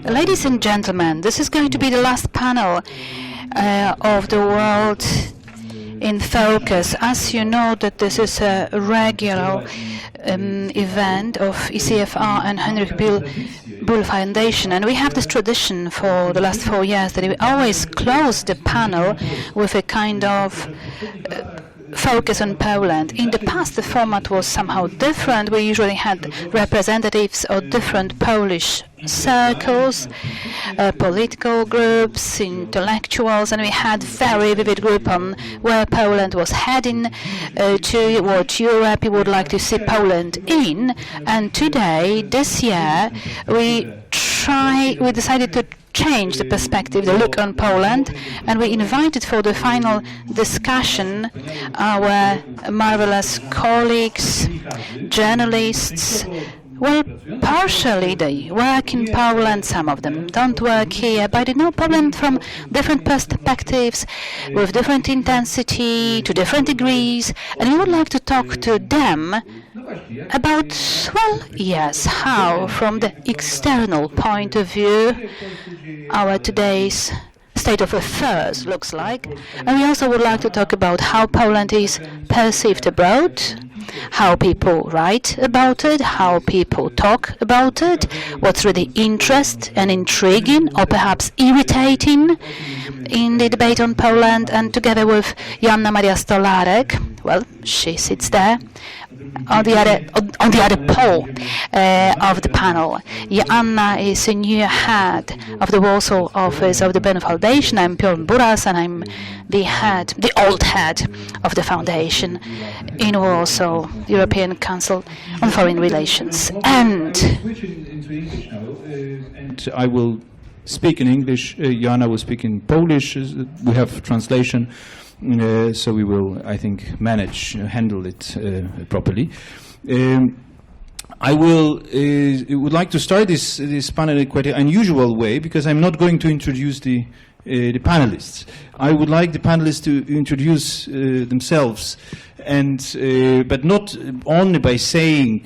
Ladies and gentlemen, this is going to be the last panel of the World in Focus. As you know, that this is a regular event of ECFR and Heinrich Böll Foundation, and we have this tradition for the last 4 years that we always close the panel with a kind of focus on Poland. In the past, the format was somehow different. We usually had representatives of different Polish circles, political groups, intellectuals, and we had very vivid group on where Poland was heading to, what Europe we would like to see Poland in. And today, this year, we decided to change the perspective, the look on Poland, and we invited for the final discussion our marvelous colleagues, journalists. Well, partially they work in Poland, some of them don't work here, but they know Poland from different perspectives, with different intensity, to different degrees, and we would like to talk to them about, well, yes, how, from the external point of view, our today's state of affairs looks like. And we also would like to talk about how Poland is perceived abroad, how people write about it, how people talk about it, what's really interesting and intriguing or perhaps irritating in the debate on Poland. And together with Joanna Stolarek, well, she sits there on the other pole of the panel. Joanna is a new head of the Warsaw office of the Böll Foundation. I'm Piotr Buras, and I'm the old head of the foundation in Warsaw, European Council on Foreign Relations. And I will speak in English. Joanna will speak in Polish. We have translation. So we will, I think, handle it properly. I would like to start this panel in quite an unusual way, because I'm not going to introduce the panelists. I would like the panelists to introduce themselves, but not only by saying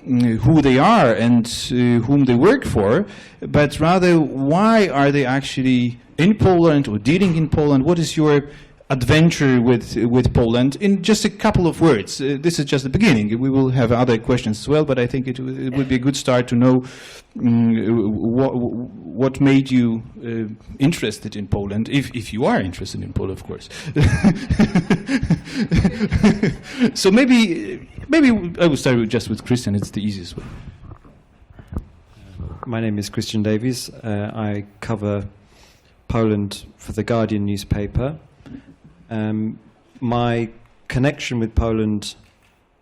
who they are and whom they work for, but rather why are they actually in Poland or dealing in Poland. What is your adventure with Poland? In just a couple of words. This is just the beginning. We will have other questions as well, but I think it would be a good start to know what made you interested in Poland, if you are interested in Poland, of course. So maybe I will start just with Christian. It's the easiest way. My name is Christian Davies. I cover Poland for the Guardian newspaper. My connection with Poland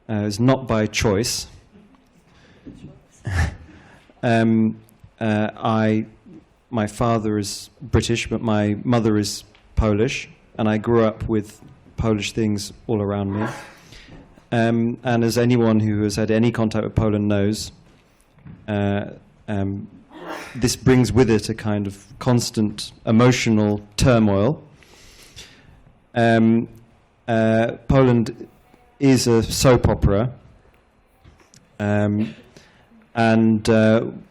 is not by choice. My father is British, but my mother is Polish, and I grew up with Polish things all around me. And as anyone who has had any contact with Poland knows, this brings with it a kind of constant emotional turmoil. Poland is a soap opera, and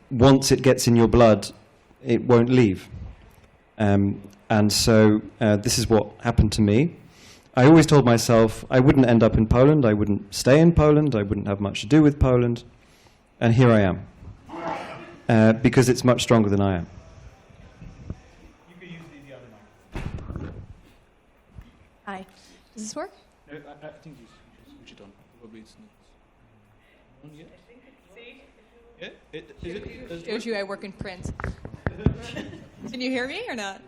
once it gets in your blood, it won't leave. And so this is what happened to me. I always told myself I wouldn't end up in Poland, I wouldn't stay in Poland, I wouldn't have much to do with Poland, and here I am. Because it's much stronger than I am. You can use the other mic. Hi. Does this work? I think you should switch it on. Probably it's not on yet. Yeah? Is it? Shows you I work in print. Can you hear me or not?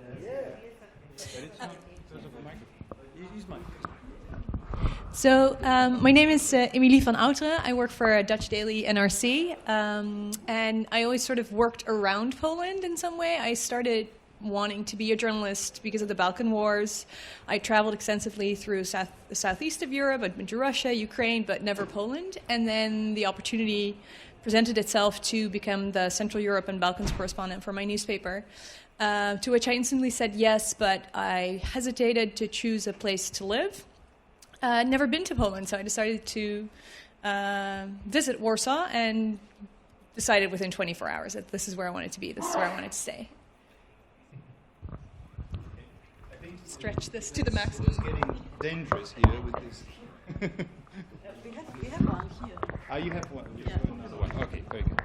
So my name is Emilie van Outeren. I work for a Dutch daily, NRC, and I always sort of worked around Poland in some way. I started wanting to be a journalist because of the Balkan Wars. I traveled extensively through the southeast of Europe. I'd been to Russia, Ukraine, but never Poland. And then the opportunity presented itself to become the Central Europe and Balkans correspondent for my newspaper, to which I instantly said yes, but I hesitated to choose a place to live. I'd never been to Poland, so I decided to visit Warsaw and decided within 24 hours that this is where I wanted to be, this is where I wanted to stay. Stretch this to the maximum. It's getting dangerous here with this. We have one here. Ah, you have one. You have another one. Okay, very good.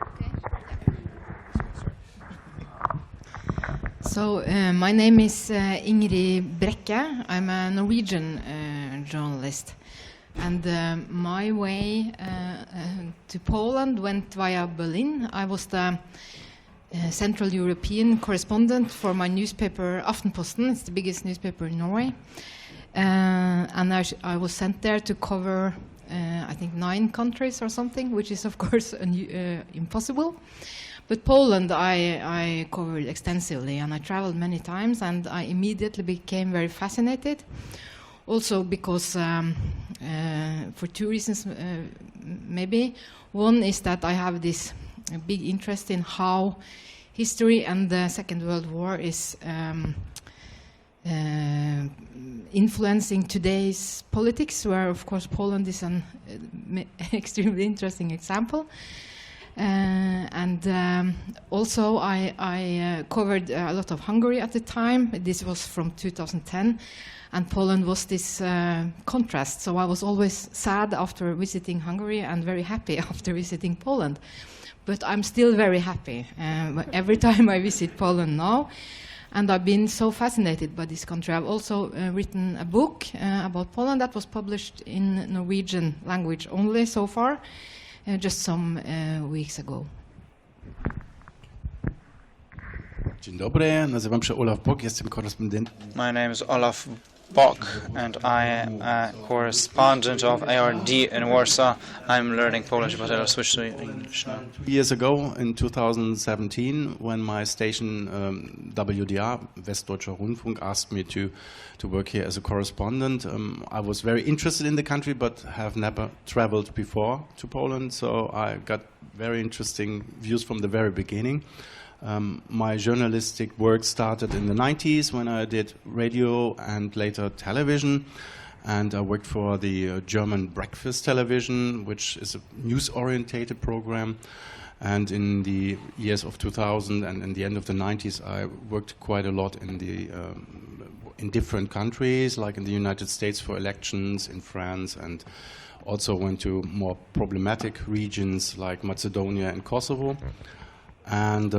So my name is Ingrid Brekke. I'm a Norwegian journalist. And my way to Poland went via Berlin. I was the Central European correspondent for my newspaper Aftenposten. It's the biggest newspaper in Norway. And I was sent there to cover, I think, 9 countries or something, which is, of course, impossible. But Poland I covered extensively, and I traveled many times, and I immediately became very fascinated. Also because, for 2 reasons, maybe. One is that I have this big interest in how history and the Second World War is influencing today's politics, where, of course, Poland is an extremely interesting example. Also, I covered a lot of Hungary at the time. This was from 2010, and Poland was this contrast. So I was always sad after visiting Hungary and very happy after visiting Poland. But I'm still very happy every time I visit Poland now. And I've been so fascinated by this country. I've also written a book about Poland that was published in Norwegian language only so far, just some weeks ago. Dzień dobry, nazywam się Olaf Bock, jestem korespondentem. My name is Olaf Bock, and I am a correspondent of ARD in Warsaw. I'm learning Polish, but I'll switch to English now. 2 years ago, in 2017, when my station WDR, Westdeutscher Rundfunk, asked me to work here as a correspondent, I was very interested in the country, but have never traveled before to Poland, so I got very interesting views from the very beginning. My journalistic work started in the 90s when I did radio and later television, and I worked for the German breakfast television, which is a news-orientated program. And in the years of 2000 and in the end of the 90s, I worked quite a lot in different countries, like in the United States for elections, in France, and also went to more problematic regions like Macedonia and Kosovo. And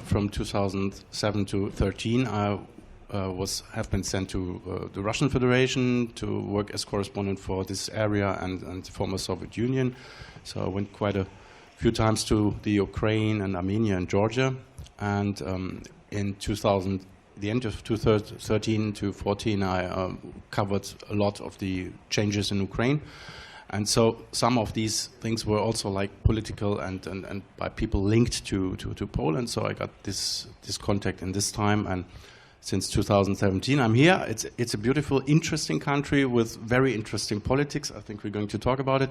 from 2007 to 13, I have been sent to the Russian Federation to work as correspondent for this area and the former Soviet Union. So I went quite a few times to the Ukraine and Armenia and Georgia. And in the end of 2013 to 14, I covered a lot of the changes in Ukraine. And so some of these things were also like political and by people linked to Poland. So I got this contact in this time, and since 2017 I'm here. It's a beautiful, interesting country with very interesting politics. I think we're going to talk about it.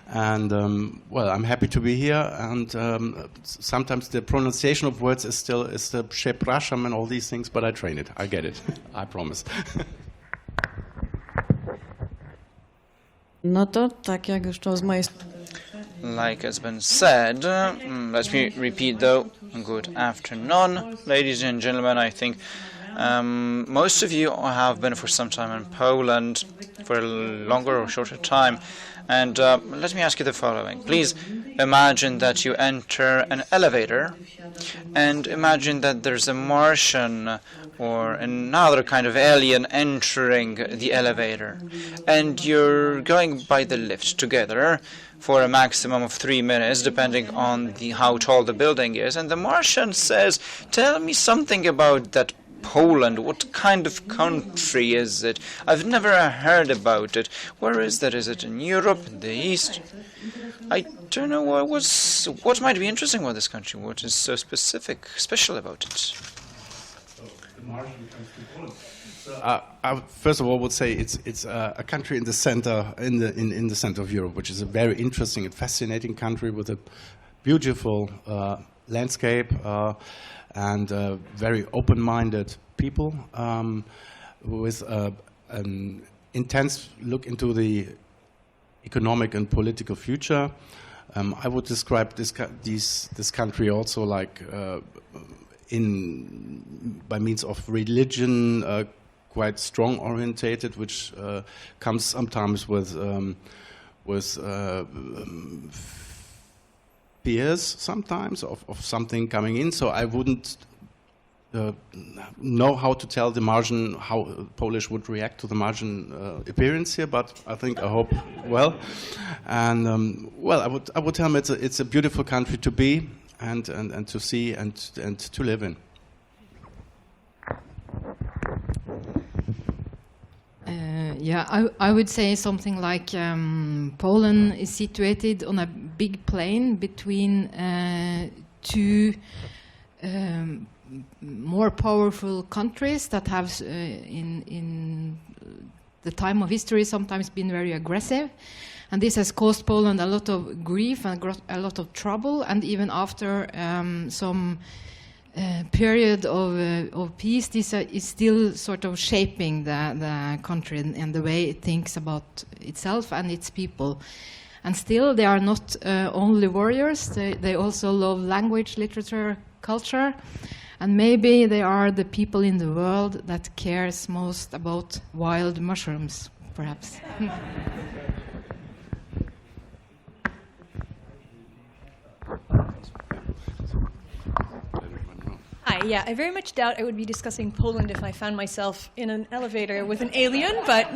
And well, I'm happy to be here. And sometimes the pronunciation of words is the przepraszam and all these things, but I train it. I get it. I promise. No to tak jak już to z mojej strony. Like has been said, let me repeat though, good afternoon, ladies and gentlemen. I think most of you have been for some time in Poland, for a longer or shorter time. And let me ask you the following. Please imagine that you enter an elevator and imagine that there's a Martian or another kind of alien entering the elevator, and you're going by the lift together for a maximum of 3 minutes, depending on how tall the building is, and the Martian says, "Tell me something about that Poland. What kind of country is it? I've never heard about it. Where is that? Is it in Europe, in the East? I don't know what might be interesting about this country. What is so special about it?" I first of all would say it's a country in the center in the center of Europe, which is a very interesting and fascinating country with a beautiful landscape and very open-minded people with an intense look into the economic and political future. I would describe this country also like by means of religion, quite strong orientated, which comes sometimes with fears sometimes of something coming in. So I wouldn't know how to tell the margin how Polish would react to the margin appearance here, but I hope well. And I would tell them it's a beautiful country to be and to see and to live in. I would say something like Poland is situated on a big plain between two more powerful countries that have in the time of history sometimes been very aggressive, and this has caused Poland a lot of grief and a lot of trouble, and even after some period of peace, this is still sort of shaping the country and the way it thinks about itself and its people. And still they are not only warriors, they also love language, literature, culture, and maybe they are the people in the world that cares most about wild mushrooms, perhaps. Hi, yeah, I very much doubt I would be discussing Poland if I found myself in an elevator with an alien, but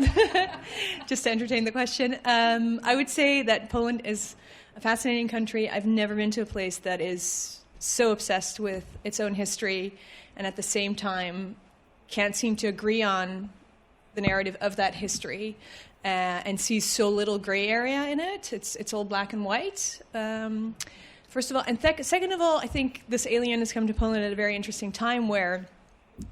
just to entertain the question. I would say that Poland is a fascinating country. I've never been to a place that is so obsessed with its own history and at the same time can't seem to agree on the narrative of that history and sees so little gray area in it. It's all black and white. First of all, and second of all, I think this alien has come to Poland at a very interesting time where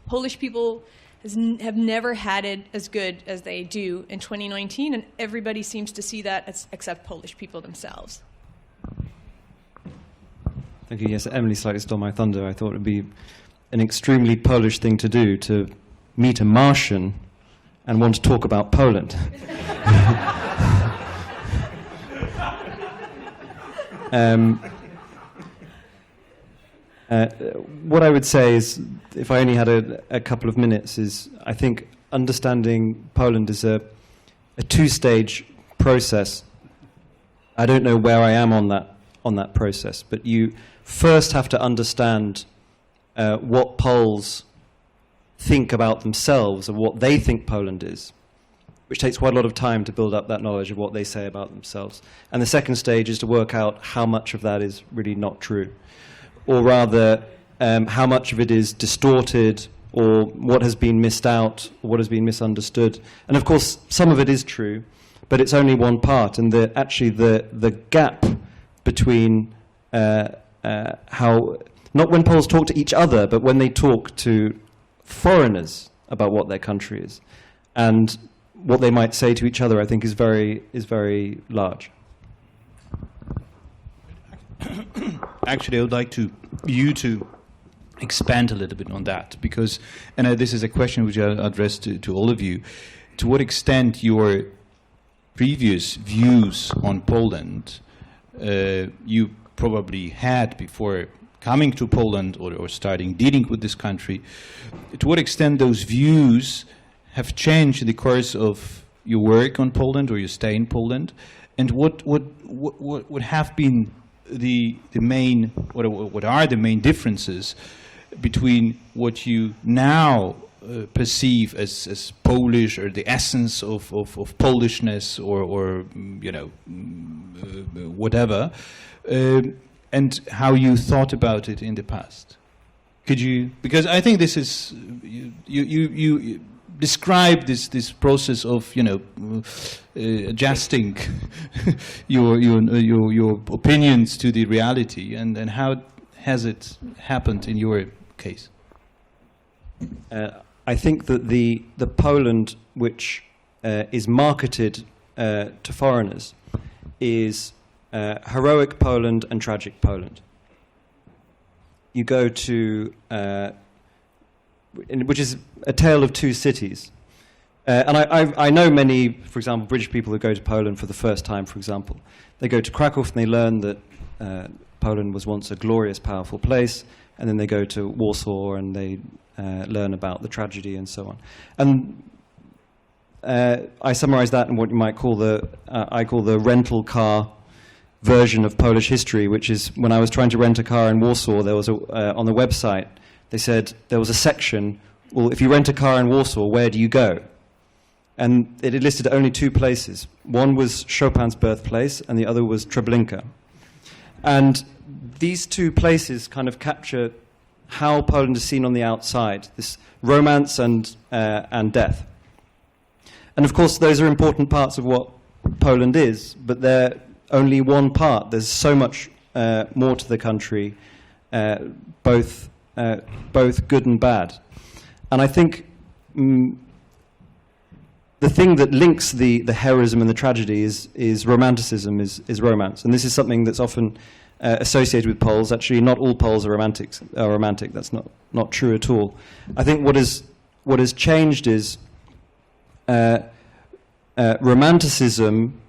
Polish people have never had it as good as they do in 2019, and everybody seems to see that except Polish people themselves. Thank you. Yes, Emily slightly stole my thunder. I thought it would be an extremely Polish thing to do, to meet a Martian and want to talk about Poland. What I would say is, if I only had a couple of minutes, is I think understanding Poland is a two-stage process. I don't know where I am on that process, but you first have to understand what Poles think about themselves and what they think Poland is, which takes quite a lot of time to build up that knowledge of what they say about themselves. And the second stage is to work out how much of that is really not true, or rather how much of it is distorted, or what has been missed out, or what has been misunderstood. And of course, some of it is true, but it's only one part, and actually the gap between how, not when Poles talk to each other, but when they talk to foreigners about what their country is, and what they might say to each other, I think is very large. Actually, I would like you to expand a little bit on that, because, and this is a question which I address to all of you, to what extent your previous views on Poland you probably had before coming to Poland or starting dealing with this country, to what extent those views have changed in the course of your work on Poland or your stay in Poland, and what would have been the main, what are the main differences between what you now perceive as Polish, or the essence of Polishness, or you know, whatever, and how you thought about it in the past? Could you, because I think this is, you describe this process of, you know, adjusting your opinions to the reality, and how has it happened in your case? I think that the Poland which is marketed to foreigners is heroic Poland and tragic Poland. You go to, which is a tale of two cities. And I know many, for example, British people who go to Poland for the first time, for example. They go to Krakow and they learn that Poland was once a glorious, powerful place, and then they go to Warsaw and they learn about the tragedy and so on. And I summarize that in what you might call I call the rental car version of Polish history, which is when I was trying to rent a car in Warsaw, there was on the website, they said there was a section, well, if you rent a car in Warsaw, where do you go? And it listed only two places. One was Chopin's birthplace, and the other was Treblinka. And these two places kind of capture how Poland is seen on the outside, this romance and death. And of course, those are important parts of what Poland is, but they're only one part. There's so much more to the country, both good and bad. And I think the thing that links the heroism and the tragedy is romanticism, is romance. And this is something that's often associated with Poles. Actually, not all Poles are romantic. That's not true at all. I think what has changed is romanticism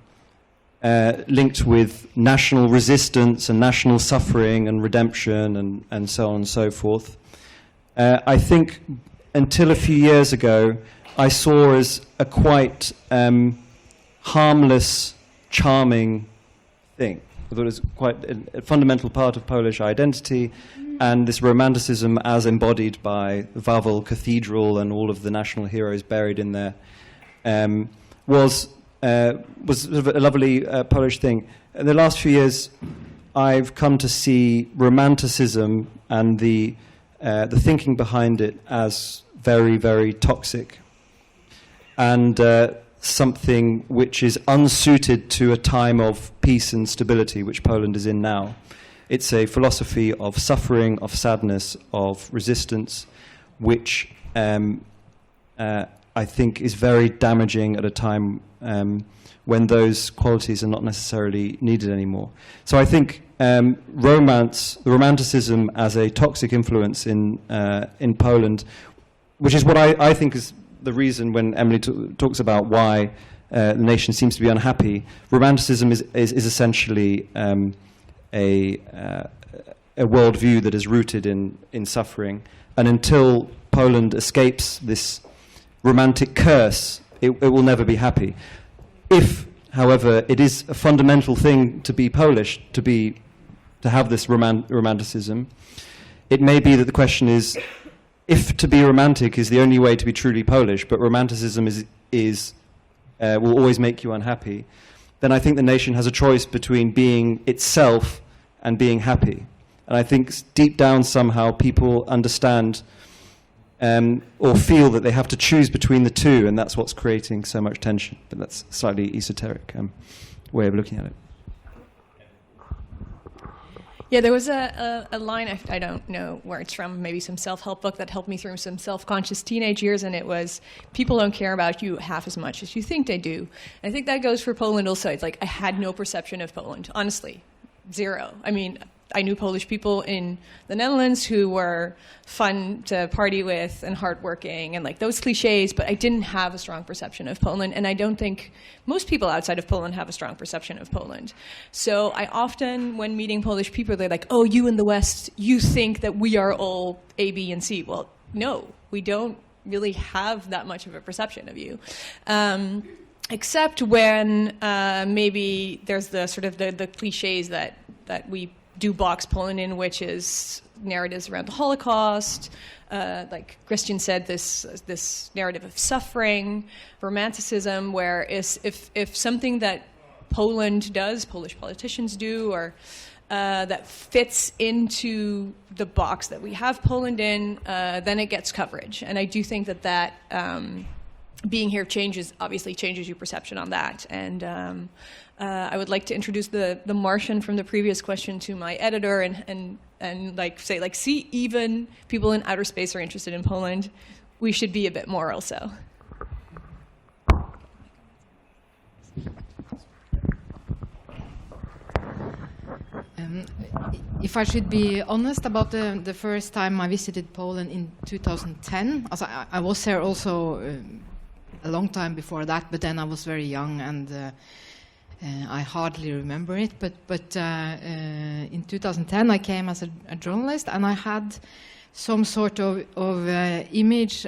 linked with national resistance and national suffering and redemption and so on and so forth. I think until a few years ago, I saw as a quite harmless, charming thing. I thought it was quite a fundamental part of Polish identity, and this romanticism as embodied by Wawel Cathedral and all of the national heroes buried in there was sort of a lovely Polish thing. In the last few years, I've come to see romanticism and the thinking behind it as very, very toxic, and something which is unsuited to a time of peace and stability, which Poland is in now. It's a philosophy of suffering, of sadness, of resistance, which I think is very damaging at a time when those qualities are not necessarily needed anymore. So I think romanticism as a toxic influence in Poland, which is what I think is the reason when Emily talks about why the nation seems to be unhappy. Romanticism is essentially a worldview that is rooted in suffering, and until Poland escapes this romantic curse, it will never be happy. If, however, it is a fundamental thing to be Polish, to have this romanticism, it may be that the question is, if to be romantic is the only way to be truly Polish, but romanticism will always make you unhappy, then I think the nation has a choice between being itself and being happy. And I think deep down somehow people understand or feel that they have to choose between the two, and that's what's creating so much tension. But that's a slightly esoteric way of looking at it. Yeah, there was a line, I don't know where it's from, maybe some self-help book that helped me through some self-conscious teenage years, and it was, people don't care about you half as much as you think they do. And I think that goes for Poland also. It's like, I had no perception of Poland, honestly, zero. I mean, I knew Polish people in the Netherlands who were fun to party with and hardworking and like those cliches, but I didn't have a strong perception of Poland, and I don't think most people outside of Poland have a strong perception of Poland. So I often, when meeting Polish people, they're like, oh, you in the West, you think that we are all A, B, and C. Well, no, we don't really have that much of a perception of you. Except when maybe there's the sort of the cliches that we do box Poland in, which is narratives around the Holocaust, like Christian said, this narrative of suffering, romanticism, where if something that Poland does, Polish politicians do, or that fits into the box that we have Poland in, then it gets coverage. And I do think that being here obviously changes your perception on that. And I would like to introduce the Martian from the previous question to my editor and like say, like, see, even people in outer space are interested in Poland. We should be a bit more also. If I should be honest about the first time I visited Poland in 2010, I was there also a long time before that, but then I was very young and I hardly remember it. But in 2010 I came as a journalist, and I had some sort of image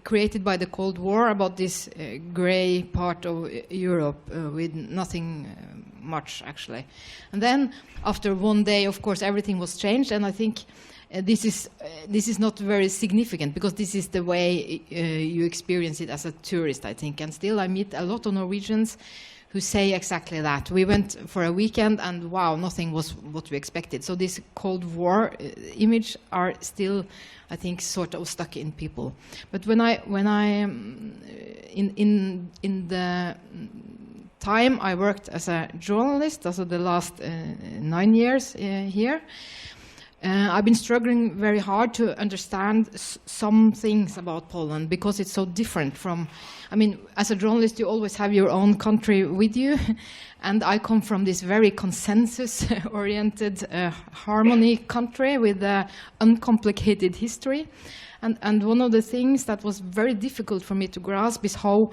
created by the Cold War about this grey part of Europe with nothing much actually. And then after one day, of course, everything was changed, and I think this is not very significant because this is the way you experience it as a tourist, I think. And still I meet a lot of Norwegians who say exactly that. We went for a weekend and wow, nothing was what we expected. So this Cold War image are still, I think, sort of stuck in people. But when I in the time I worked as a journalist, also the last 9 years here, I've been struggling very hard to understand some things about Poland because it's so different from, I mean, as a journalist you always have your own country with you, and I come from this very consensus-oriented harmony country with uncomplicated history, and one of the things that was very difficult for me to grasp is how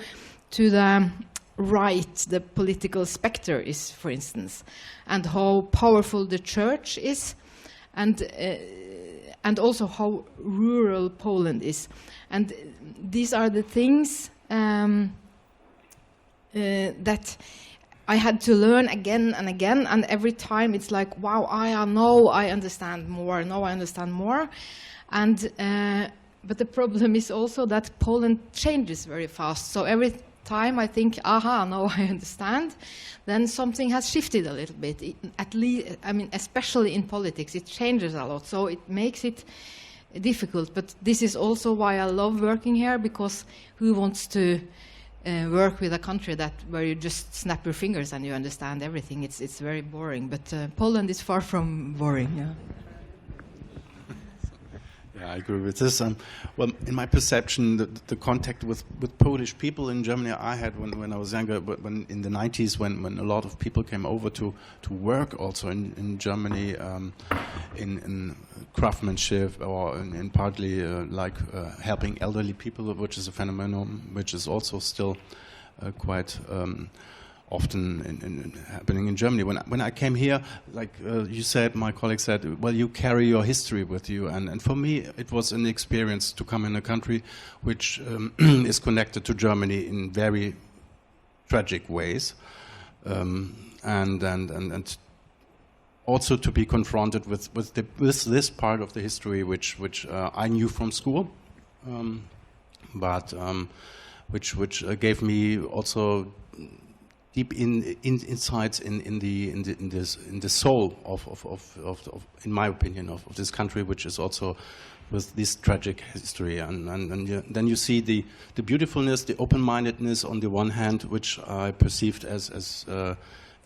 to the right the political spectre is, for instance, and how powerful the church is, and also how rural Poland is. And these are the things that I had to learn again and again, and every time it's like, wow, I understand more, and but the problem is also that Poland changes very fast, so every time I think, aha, now I understand, then something has shifted a little bit. At least, I mean, especially in politics, it changes a lot, so it makes it difficult. But this is also why I love working here, because who wants to work with a country where you just snap your fingers and you understand everything? It's very boring. But Poland is far from boring. Yeah. Yeah, I agree with this. Well, in my perception, the contact with Polish people in Germany I had when I was younger, but when in the 90s, when a lot of people came over to work also in Germany, in craftsmanship or in partly helping elderly people, which is a phenomenon which is also still quite often happening in Germany. When I came here, like you said, my colleague said, well, you carry your history with you, and for me it was an experience to come in a country which is connected to Germany in very tragic ways, and also to be confronted with this part of the history which I knew from school, but which gave me also deep insights in the soul of in my opinion of this country, which is also with this tragic history, and then you see the beautifulness, the open-mindedness on the one hand, which I perceived as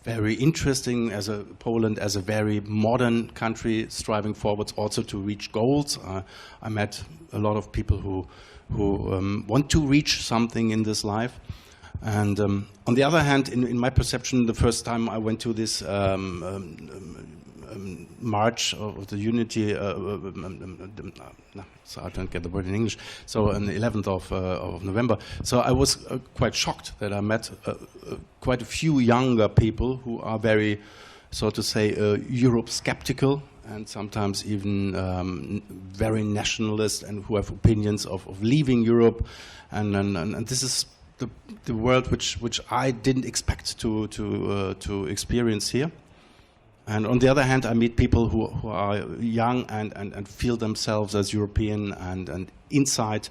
very interesting, as Poland as a very modern country striving forwards also to reach goals. I met a lot of people who want to reach something in this life. And on the other hand, in my perception, the first time I went to this March of the Unity, so I don't get the word in English, so on the 11th of November. So I was quite shocked that I met quite a few younger people who are very, so to say, Europe skeptical, and sometimes even very nationalist, and who have opinions of leaving Europe, and this is the world which I didn't expect to experience here. And on the other hand, I meet people who are young and feel themselves as European and inside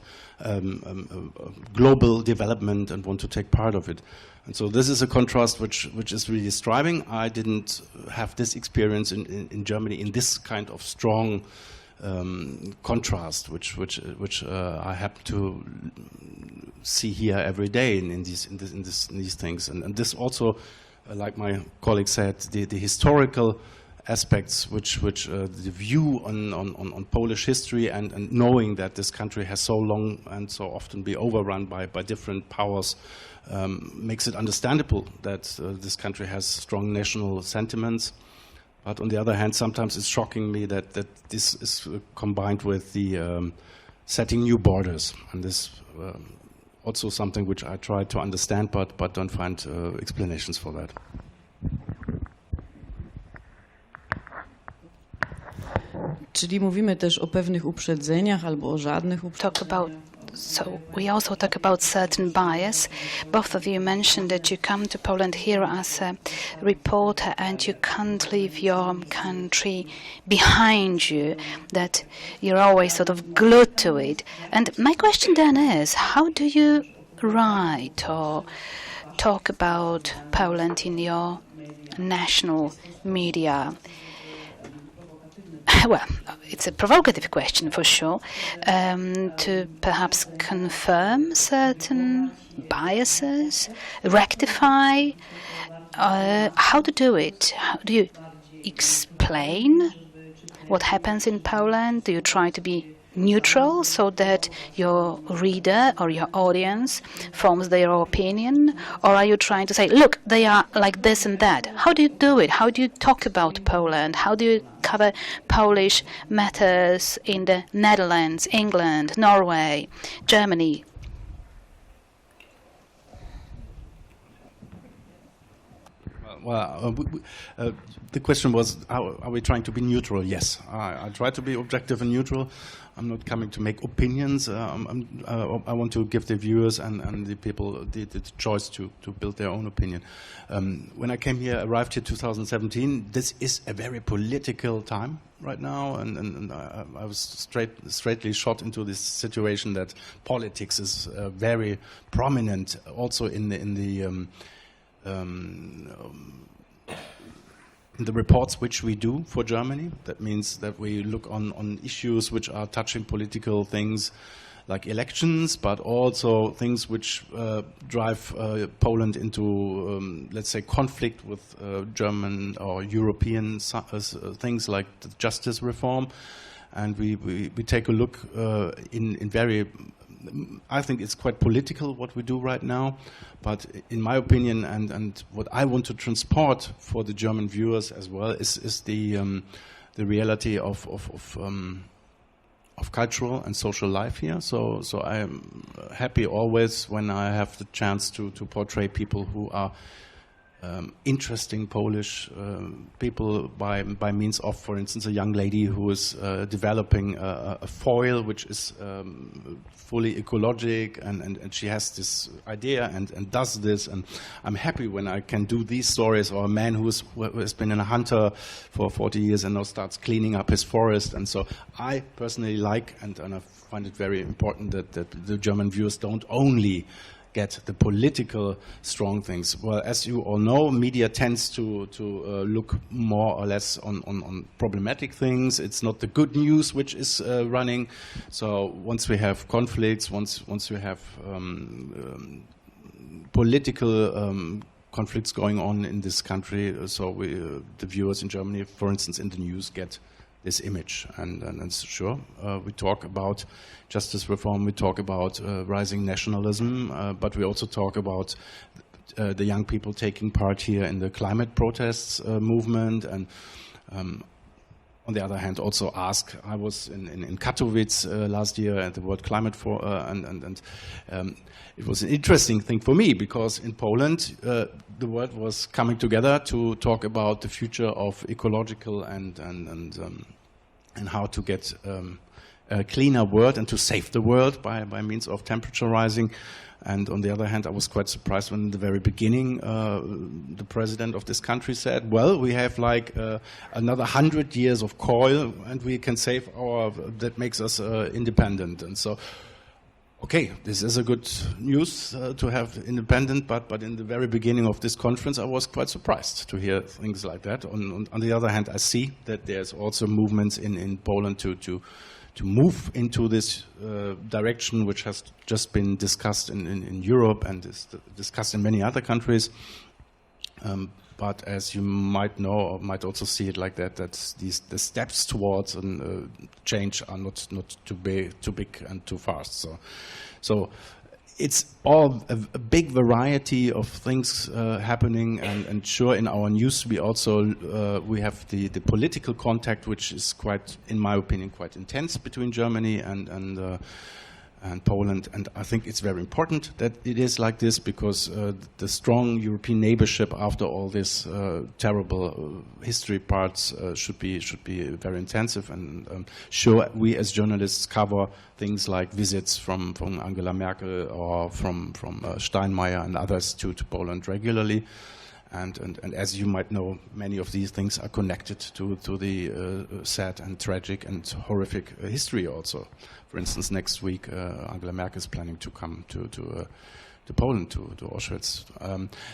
global development and want to take part of it. And so this is a contrast which is really striving. I didn't have this experience in Germany in this kind of strong contrast, which I happen to see here every day in these things, and this also, like my colleague said, the historical aspects, which the view on Polish history and knowing that this country has so long and so often be overrun by different powers, makes it understandable that this country has strong national sentiments. But on the other hand, sometimes it's shocking me that this is combined with the setting new borders, and this also something which I try to understand, but don't find explanations for that. Czyli mówimy też o pewnych uprzedzeniach albo o żadnych uprzedzeniach. So we also talk about certain bias. Both of you mentioned that you come to Poland here as a reporter and you can't leave your country behind you, that you're always sort of glued to it. And my question then is, how do you write or talk about Poland in your national media? Well, it's a provocative question for sure, to perhaps confirm certain biases, rectify. How to do it? How do you explain what happens in Poland? Do you try to be neutral so that your reader or your audience forms their opinion? Or are you trying to say, look, they are like this and that? How do you do it? How do you talk about Poland? How do you cover Polish matters in the Netherlands, England, Norway, Germany? Well, the question was, are we trying to be neutral? Yes, I try to be objective and neutral. I'm not coming to make opinions. I want to give the viewers and the people the choice to build their own opinion. When I arrived here 2017, this is a very political time right now, and I was straightly shot into this situation that politics is very prominent also in the reports which we do for Germany. That means that we look on issues which are touching political things like elections, but also things which drive Poland into, let's say, conflict with German or European things like the justice reform. And we take a look in very, I think it's quite political what we do right now, but in my opinion, and what I want to transport for the German viewers as well is the reality of cultural and social life here. So I am happy always when I have the chance to portray people who are interesting Polish people by means of, for instance, a young lady who is developing a foil which is fully ecologic, and she has this idea and does this, and I'm happy when I can do these stories, or a man who has been a hunter for 40 years and now starts cleaning up his forest. And so I personally like, and I find it very important that the German viewers don't only get the political strong things. Well, as you all know, media tends to look more or less on problematic things. It's not the good news which is running. So once we have conflicts, once we have political conflicts going on in this country, so the viewers in Germany, for instance, in the news get this image, and sure, we talk about justice reform, we talk about rising nationalism, but we also talk about the young people taking part here in the climate protests movement, and on the other hand also ask, I was in Katowice last year at the World Climate Forum, and it was an interesting thing for me, because in Poland the world was coming together to talk about the future of ecological and how to get a cleaner world and to save the world by means of temperature rising. And on the other hand, I was quite surprised when in the very beginning the president of this country said, well, we have like another 100 years of coal and we can save that makes us independent. And so, okay, this is a good news to have independent, but in the very beginning of this conference, I was quite surprised to hear things like that. On the other hand, I see that there's also movements in Poland to move into this direction, which has just been discussed in Europe and is discussed in many other countries. But as you might know, or might also see it like that, the steps towards change are not too big and too fast. So it's all a big variety of things happening, and sure, in our news we also we have the political contact, which is quite, in my opinion, quite intense between Germany and and Poland. And I think it's very important that it is like this, because the strong European neighborship after all this terrible history parts should be very intensive. And sure, we as journalists cover things like visits from Angela Merkel or from Steinmeier and others to Poland regularly. And as you might know, many of these things are connected to the sad and tragic and horrific history also. For instance, next week Angela Merkel is planning to come to Poland, to Auschwitz.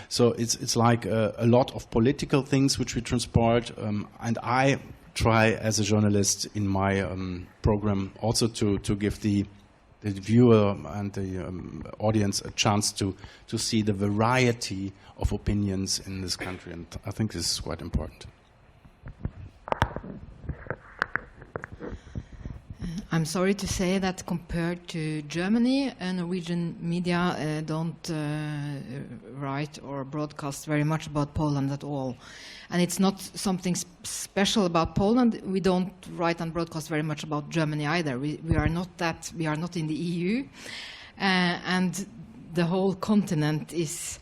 So it's like a lot of political things which we transport, and I try as a journalist in my program also to give the viewer and the audience a chance to see the variety of opinions in this country, and I think this is quite important. I'm sorry to say that compared to Germany, Norwegian media don't write or broadcast very much about Poland at all. And it's not something special about Poland. We don't write and broadcast very much about Germany either. We are not in the EU. And the whole continent is,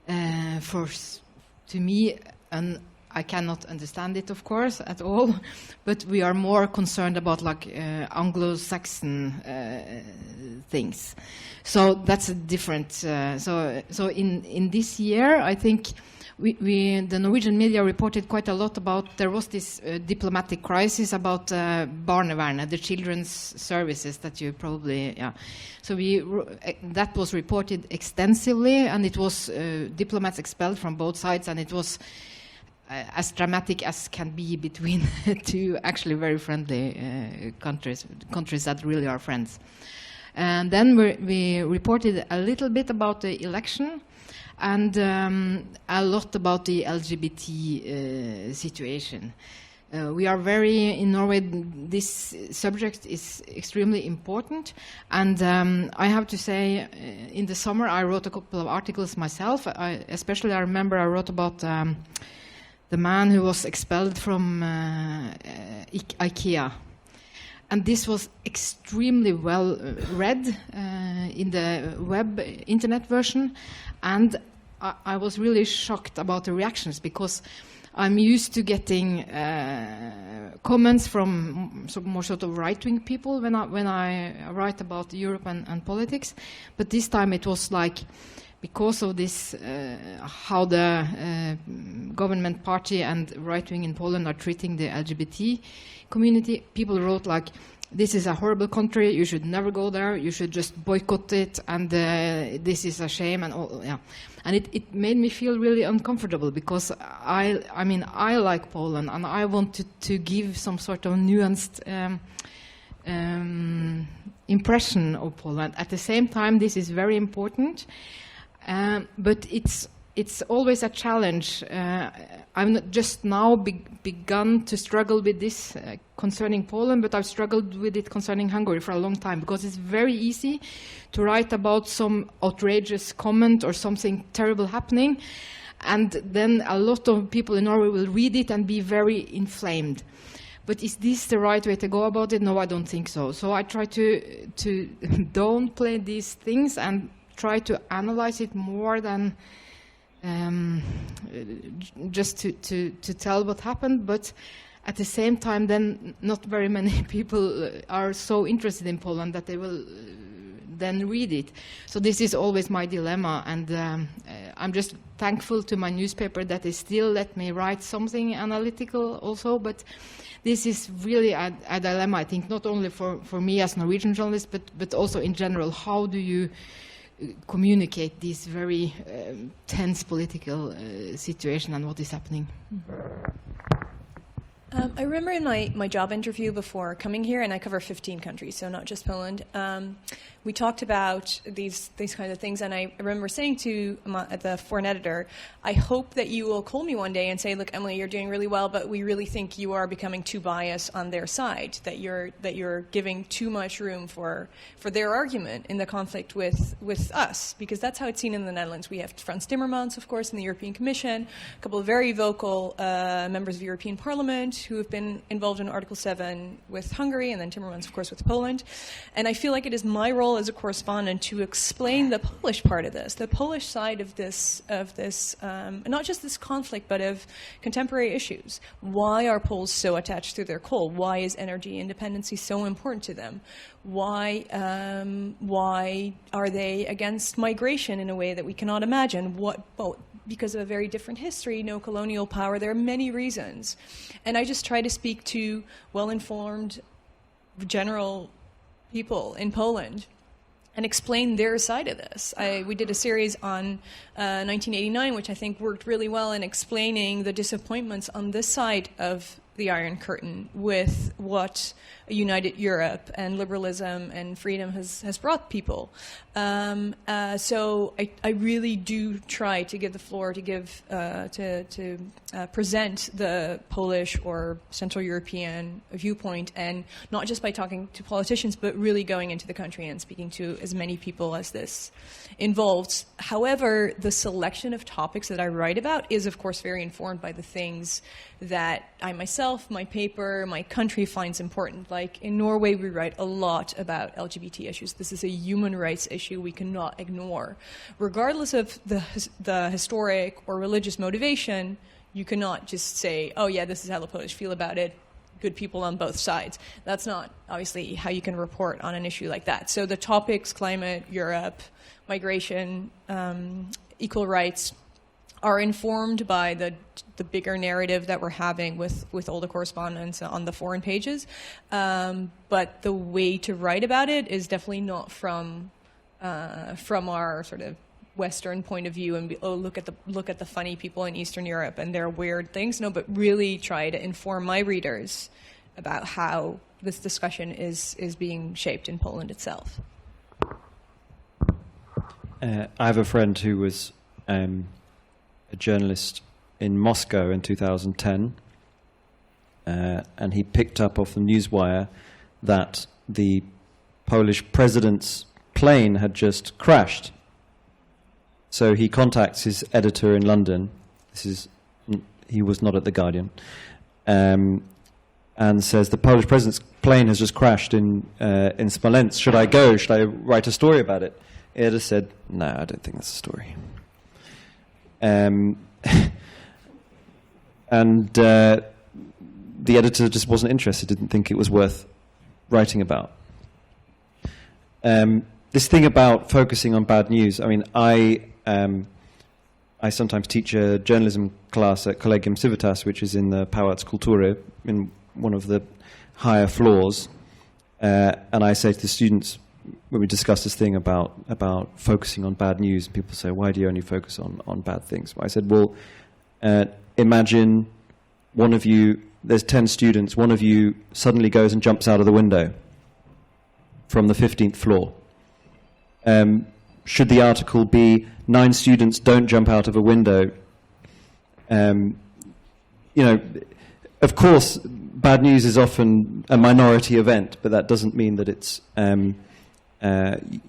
to me, I cannot understand it, of course, at all, but we are more concerned about like Anglo-Saxon things. So that's a different. So in this year, I think the Norwegian media reported quite a lot about. There was this diplomatic crisis about barnevernet, the children's services that you probably So that was reported extensively, and it was diplomats expelled from both sides, and it was as dramatic as can be between two actually very friendly countries that really are friends. And then we reported a little bit about the election, and a lot about the LGBT situation. We are in Norway, this subject is extremely important, and I have to say, in the summer I wrote a couple of articles myself. I remember I wrote about the man who was expelled from IKEA. And this was extremely well read in the web internet version, and I was really shocked about the reactions, because I'm used to getting comments from more sort of right-wing people when I write about Europe and politics, but this time it was like, because of this, how the government party and right-wing in Poland are treating the LGBT community, people wrote like, this is a horrible country, you should never go there, you should just boycott it, and this is a shame, and all, yeah. And it made me feel really uncomfortable, because I like Poland, and I wanted to give some sort of nuanced impression of Poland. At the same time, this is very important. But it's always a challenge. I've not just now begun to struggle with this concerning Poland, but I've struggled with it concerning Hungary for a long time, because it's very easy to write about some outrageous comment or something terrible happening, and then a lot of people in Norway will read it and be very inflamed. But is this the right way to go about it? No, I don't think so. So I try to downplay these things and try to analyze it more than just to tell what happened, but at the same time, then not very many people are so interested in Poland that they will then read it. So this is always my dilemma, and I'm just thankful to my newspaper that they still let me write something analytical also, but this is really a dilemma, I think, not only for me as Norwegian journalist, but also in general. How do you communicate this very tense political situation and what is happening? I remember in my job interview before coming here, and I cover 15 countries, so not just Poland, we talked about these kinds of things, and I remember saying to the foreign editor, I hope that you will call me one day and say, look, Emily, you're doing really well, but we really think you are becoming too biased on their side, that you're giving too much room for their argument in the conflict with us, because that's how it's seen in the Netherlands. We have Frans Timmermans, of course, in the European Commission, a couple of very vocal members of the European Parliament who have been involved in Article 7 with Hungary, and then Timmermans, of course, with Poland. And I feel like it is my role as a correspondent to explain the Polish part of this, the Polish side of this, not just this conflict, but of contemporary issues. Why are Poles so attached to their coal? Why is energy independency so important to them? Why are they against migration in a way that we cannot imagine? Because of a very different history, no colonial power. There are many reasons. And I just try to speak to well-informed general people in Poland and explain their side of this. We did a series on 1989, which I think worked really well in explaining the disappointments on this side of the Iron Curtain with what a united Europe and liberalism and freedom has brought people. So I really do try to give the floor, to present the Polish or Central European viewpoint, and not just by talking to politicians, but really going into the country and speaking to as many people as this involves. However, the selection of topics that I write about is, of course, very informed by the things that I myself, my paper, my country finds important. Like in Norway, we write a lot about LGBT issues. This is a human rights issue we cannot ignore. Regardless of the historic or religious motivation, you cannot just say, oh yeah, this is how the Polish feel about it. Good people on both sides. That's not obviously how you can report on an issue like that. So the topics, climate, Europe, migration, equal rights, are informed by the bigger narrative that we're having with all the correspondence on the foreign pages. But the way to write about it is definitely not from our sort of Western point of view and look at the funny people in Eastern Europe and their weird things. No, but really try to inform my readers about how this discussion is being shaped in Poland itself. I have a friend who was a journalist in Moscow in 2010, and he picked up off the newswire that the Polish president's plane had just crashed. So he contacts his editor in London. He was not at The Guardian, and says the Polish president's plane has just crashed in Smolensk. Should I go? Should I write a story about it? The editor said, "No, I don't think that's a story." And the editor just wasn't interested, didn't think it was worth writing about. This thing about focusing on bad news, I mean, I sometimes teach a journalism class at Collegium Civitas, which is in the Pałac Kultury, in one of the higher floors, and I say to the students, when we discuss this thing about focusing on bad news, people say, why do you only focus on bad things? I said, well, imagine one of you, there's 10 students, one of you suddenly goes and jumps out of the window from the 15th floor. Should the article be 9 students don't jump out of a window? Of course, bad news is often a minority event, but that doesn't mean that it's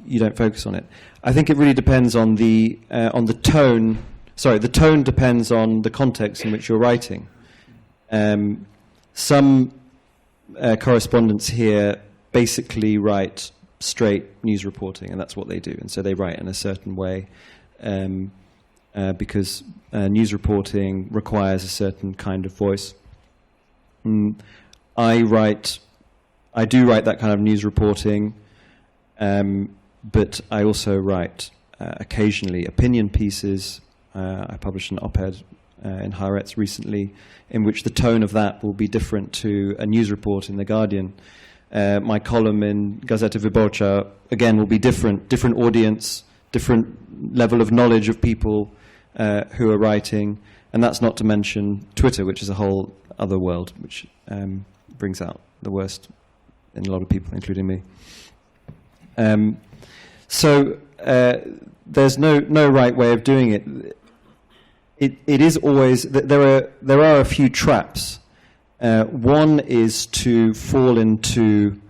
you don't focus on it. I think it really depends on the tone. Sorry, the tone depends on the context in which you're writing. Some correspondents here basically write straight news reporting, and that's what they do. And so they write in a certain way because news reporting requires a certain kind of voice. I do write that kind of news reporting, but I also write occasionally opinion pieces. I published an op-ed in Haaretz recently in which the tone of that will be different to a news report in The Guardian. My column in Gazeta Wyborcza, again, will be different audience, different level of knowledge of people who are writing, and that's not to mention Twitter, which is a whole other world, which brings out the worst in a lot of people, including me. So there's no right way of doing it. It is always there are a few traps. One is to fall into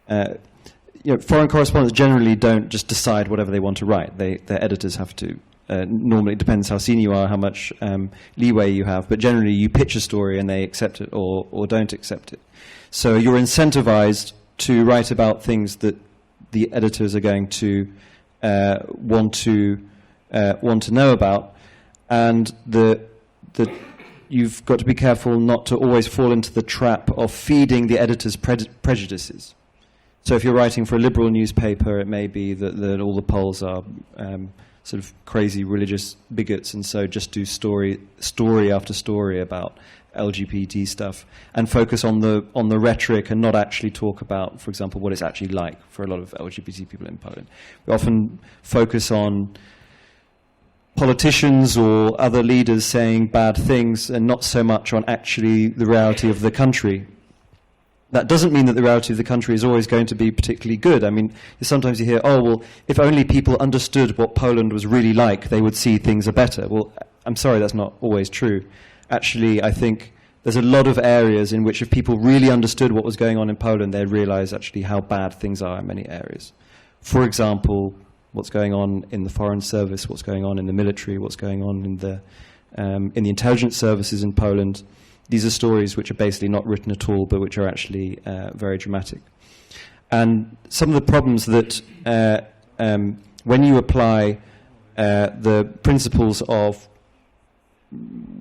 foreign correspondents generally don't just decide whatever they want to write. Their editors have to normally it depends how senior you are, how much leeway you have, but generally you pitch a story and they accept it or don't accept it. So you're incentivized to write about things that the editors are going to want to know about, and you've got to be careful not to always fall into the trap of feeding the editor's prejudices. So if you're writing for a liberal newspaper, it may be that all the Poles are sort of crazy religious bigots, and so just do story after story about LGBT stuff and focus on the rhetoric and not actually talk about, for example, what it's actually like for a lot of LGBT people in Poland. We often focus on politicians or other leaders saying bad things and not so much on actually the reality of the country. That doesn't mean that the reality of the country is always going to be particularly good. I mean, sometimes you hear, oh, well, if only people understood what Poland was really like, they would see things are better. Well, I'm sorry, that's not always true. Actually, I think there's a lot of areas in which if people really understood what was going on in Poland, they'd realize actually how bad things are in many areas. For example, what's going on in the foreign service, what's going on in the military, what's going on in the intelligence services in Poland. These are stories which are basically not written at all, but which are actually very dramatic. And some of the problems that when you apply the principles of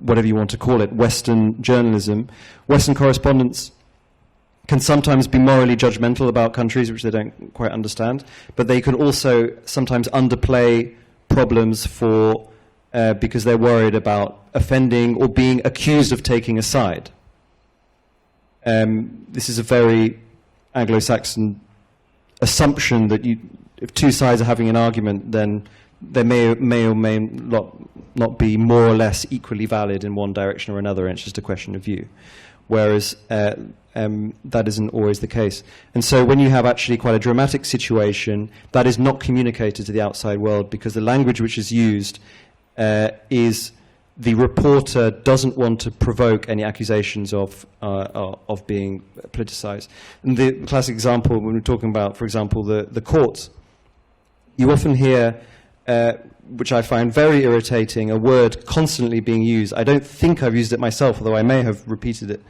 whatever you want to call it, Western journalism, Western correspondents can sometimes be morally judgmental about countries which they don't quite understand, but they can also sometimes underplay problems for because they're worried about offending or being accused of taking a side. This is a very Anglo-Saxon assumption that if two sides are having an argument, then they may or may not be more or less equally valid in one direction or another, and it's just a question of view. Whereas that isn't always the case. And so when you have actually quite a dramatic situation, that is not communicated to the outside world because the language which is used is the reporter doesn't want to provoke any accusations of being politicized. And the classic example when we're talking about, for example, the courts, you often hear, which I find very irritating, a word constantly being used. I don't think I've used it myself, although I may have repeated it,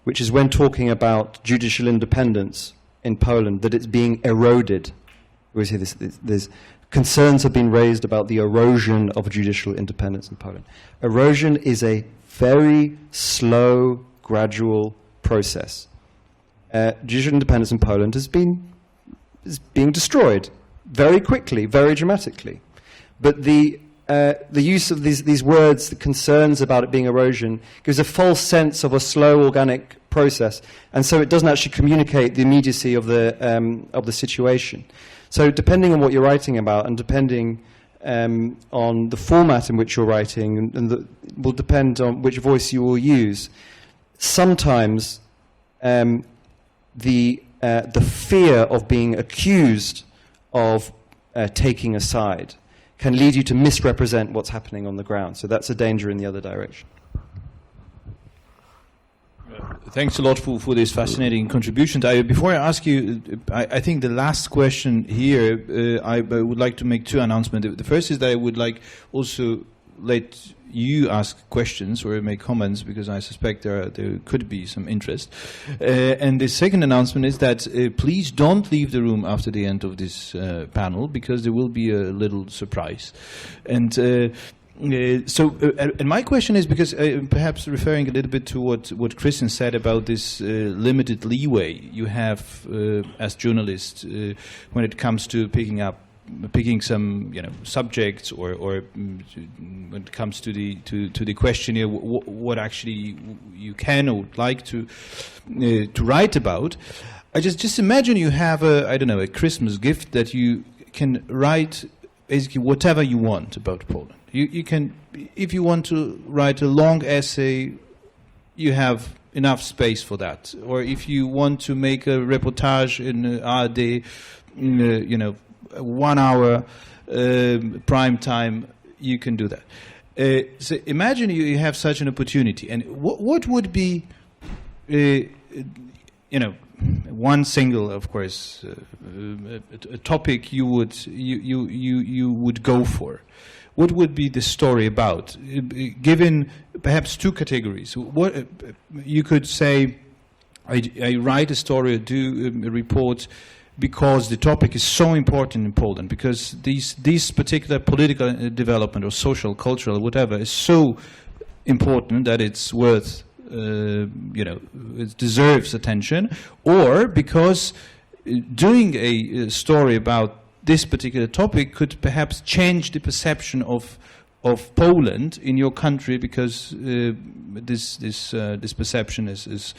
which is when talking about judicial independence in Poland, that it's being eroded. We always hear this. There's concerns have been raised about the erosion of judicial independence in Poland. Erosion is a very slow, gradual process. Judicial independence in Poland is being destroyed very quickly, very dramatically. But the use of these words, the concerns about it being erosion, gives a false sense of a slow, organic process, and so it doesn't actually communicate the immediacy of the situation. So depending on what you're writing about and depending on the format in which you're writing, and will depend on which voice you will use, sometimes the fear of being accused of taking a side can lead you to misrepresent what's happening on the ground. So that's a danger in the other direction. Thanks a lot for this fascinating contribution. Before I ask you, I think the last question here, I would like to make two announcements. The first is that I would like also let you ask questions or make comments, because I suspect there could be some interest. And the second announcement is that please don't leave the room after the end of this panel, because there will be a little surprise. And and my question is, because perhaps referring a little bit to what Christian said about this limited leeway you have as journalists when it comes to picking some subjects, or when it comes to the question here, what actually you can or would like to write about. I just imagine you have a Christmas gift that you can write basically whatever you want about Poland. You can, if you want to write a long essay, you have enough space for that. Or if you want to make a reportage in ARD, 1 hour prime time, you can do that. So imagine you have such an opportunity, and what would be, one single, of course, a topic you would go for, what would be the story about? Given perhaps two categories, what you could say, I write a story or do a report because the topic is so important in Poland, because these particular political development or social, cultural, whatever, is so important that it's worth, it deserves attention, or because doing a story about this particular topic could perhaps change the perception of Poland in your country, because this perception is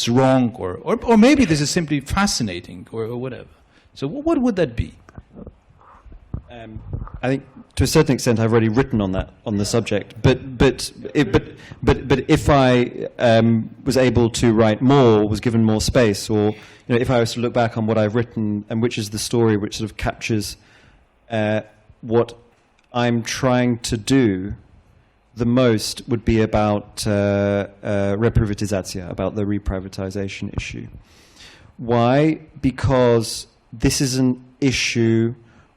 wrong, or maybe this is simply fascinating, or whatever. So what would that be? I think to a certain extent I've already written on the subject, but if I was able to write more, was given more space, or if I was to look back on what I've written and which is the story which sort of captures what I'm trying to do the most, would be about reprivatization, about the reprivatization issue. Why? Because this is an issue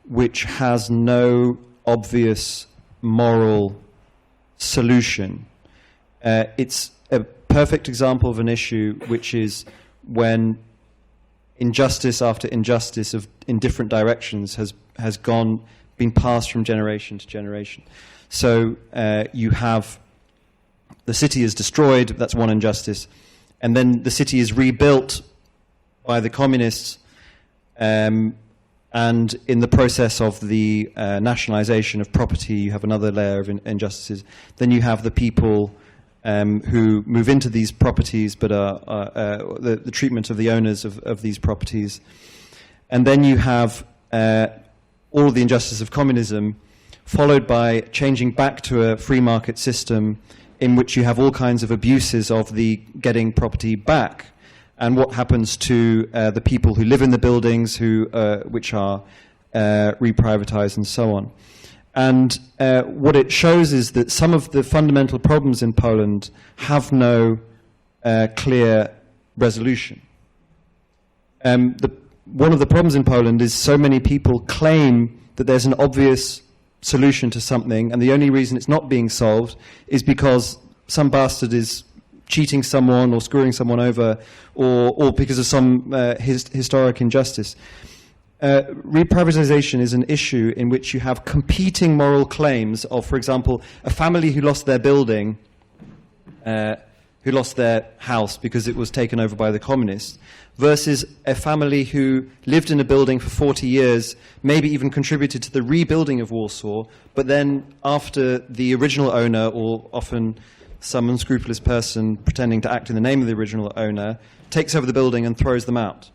which has no obvious moral solution. It's a perfect example of an issue which is when injustice after injustice in different directions has been passed from generation to generation. So you have the city is destroyed, that's one injustice, and then the city is rebuilt by the communists, and in the process of the nationalization of property, you have another layer of injustices. Then you have the people who move into these properties, but the treatment of the owners of these properties. And then you have all the injustice of communism, followed by changing back to a free market system in which you have all kinds of abuses of the getting property back, and what happens to the people who live in the buildings, which are reprivatized and so on. And what it shows is that some of the fundamental problems in Poland have no clear resolution. One of the problems in Poland is so many people claim that there's an obvious solution to something, and the only reason it's not being solved is because some bastard is cheating someone or screwing someone over, or because of some historic injustice. Reprivatization is an issue in which you have competing moral claims of, for example, a family who lost their building, who lost their house because it was taken over by the communists, versus a family who lived in a building for 40 years, maybe even contributed to the rebuilding of Warsaw, but then after the original owner, or often some unscrupulous person pretending to act in the name of the original owner, takes over the building and throws them out.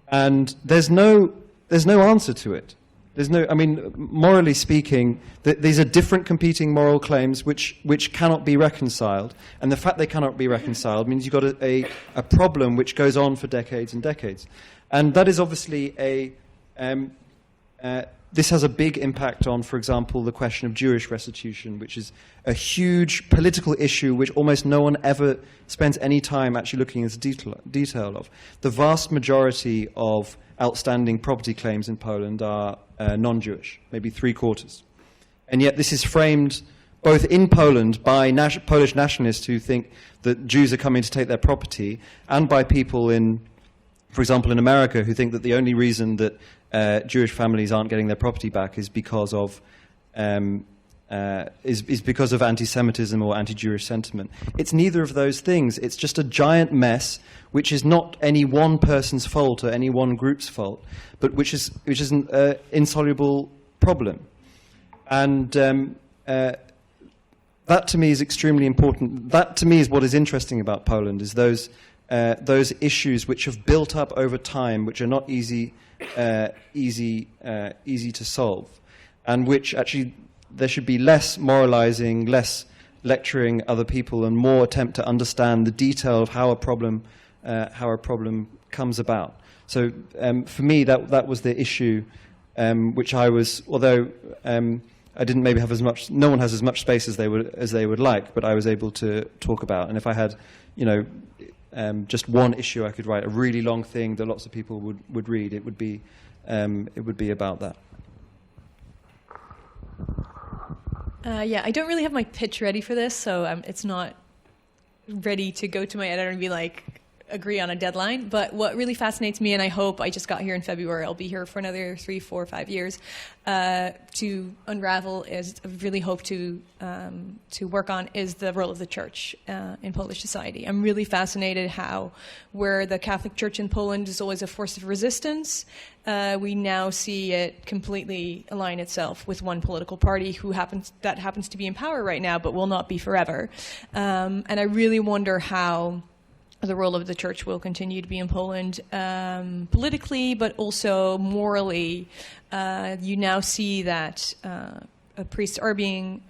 And there's no answer to it. Morally speaking, these are different competing moral claims which cannot be reconciled. And the fact they cannot be reconciled means you've got a problem which goes on for decades and decades. And that is obviously this has a big impact on, for example, the question of Jewish restitution, which is a huge political issue which almost no one ever spends any time actually looking into detail of. The vast majority of outstanding property claims in Poland are non-Jewish, maybe 3/4. And yet this is framed both in Poland by Polish nationalists who think that Jews are coming to take their property, and by people for example, in America, who think that the only reason that Jewish families aren't getting their property back is because of because of anti-Semitism or anti-Jewish sentiment. It's neither of those things. It's just a giant mess, which is not any one person's fault or any one group's fault, but which is an insoluble problem. And that to me is extremely important. That to me is what is interesting about Poland, is those issues which have built up over time, which are not easy to solve, and which actually there should be less moralizing, less lecturing other people, and more attempt to understand the detail of how a problem comes about. So for me, that was the issue, which I was, although I didn't maybe have as much. No one has as much space as they would like, but I was able to talk about. And if I had, just one issue, I could write a really long thing that lots of people would read. It would be about that. Yeah, I don't really have my pitch ready for this, so it's not ready to go to my editor and be like, agree on a deadline. But what really fascinates me, and I hope, I just got here in February, I'll be here for another 3, 4, 5 years, to unravel is, I really hope to work on, is the role of the church in Polish society. I'm really fascinated how, where the Catholic Church in Poland is always a force of resistance, we now see it completely align itself with one political party that happens to be in power right now, but will not be forever. And I really wonder how the role of the church will continue to be in Poland politically, but also morally. You now see that priests are being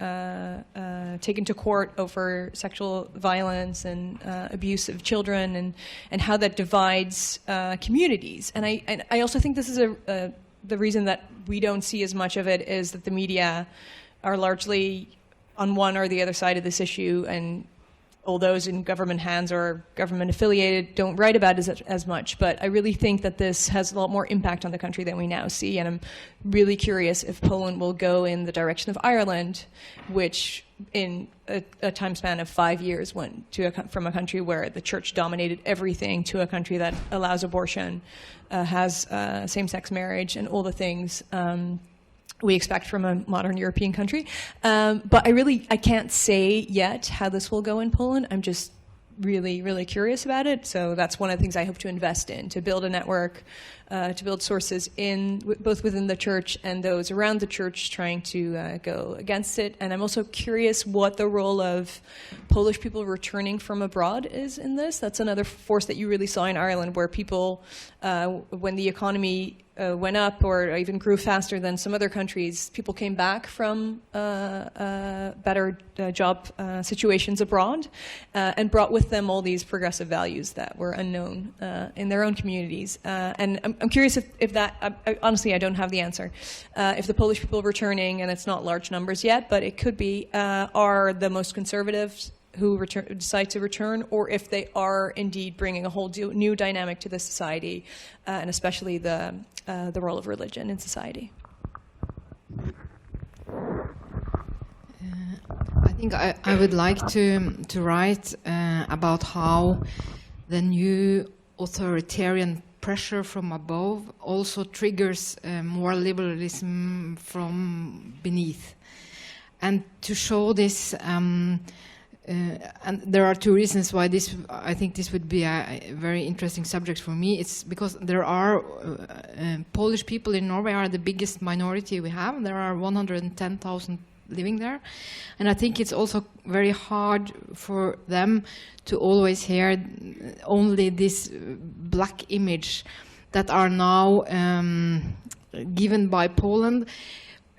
taken to court over sexual violence and abuse of children, and how that divides communities. And I also think this is the reason that we don't see as much of it is that the media are largely on one or the other side of this issue, and all those in government hands or government affiliated don't write about it as much. But I really think that this has a lot more impact on the country than we now see. And I'm really curious if Poland will go in the direction of Ireland, which in a time span of 5 years went from a country where the church dominated everything to a country that allows abortion, has same-sex marriage, and all the things we expect from a modern European country. But I can't say yet how this will go in Poland. I'm just really, really curious about it. So that's one of the things I hope to invest in, to build a network, to build sources both within the church and those around the church trying to go against it. And I'm also curious what the role of Polish people returning from abroad is in this. That's another force that you really saw in Ireland, where people, when the economy went up or even grew faster than some other countries, people came back from better job situations abroad and brought with them all these progressive values that were unknown in their own communities. And I'm curious if that, honestly, I don't have the answer. If the Polish people returning, and it's not large numbers yet, but it could be, are the most conservatives who decide to return, or if they are indeed bringing a whole new dynamic to the society, and especially the role of religion in society. I think I would like to write about how the new authoritarian pressure from above also triggers more liberalism from beneath, and to show this. And there are two reasons why I think this would be a very interesting subject for me. It's because there are Polish people in Norway are the biggest minority we have. There are 110,000 living there, and I think it's also very hard for them to always hear only this black image that are now given by Poland,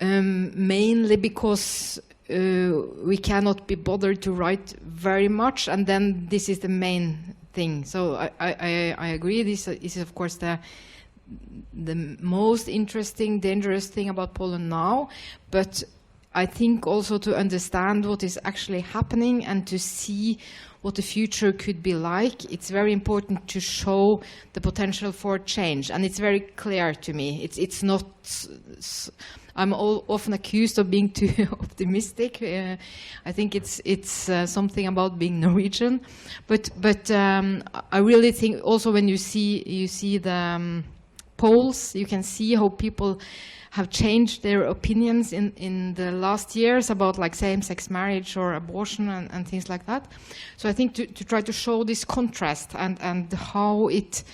mainly because we cannot be bothered to write very much, and then this is the main thing. So I agree. This is of course the most interesting, dangerous thing about Poland now. But I think also to understand what is actually happening and to see what the future could be like, it's very important to show the potential for change. And it's very clear to me. It's not. I'm often accused of being too optimistic. I think it's something about being Norwegian, but I really think also when you see the polls, you can see how people have changed their opinions in the last years about like same-sex marriage or abortion and things like that. So I think to try to show this contrast and how it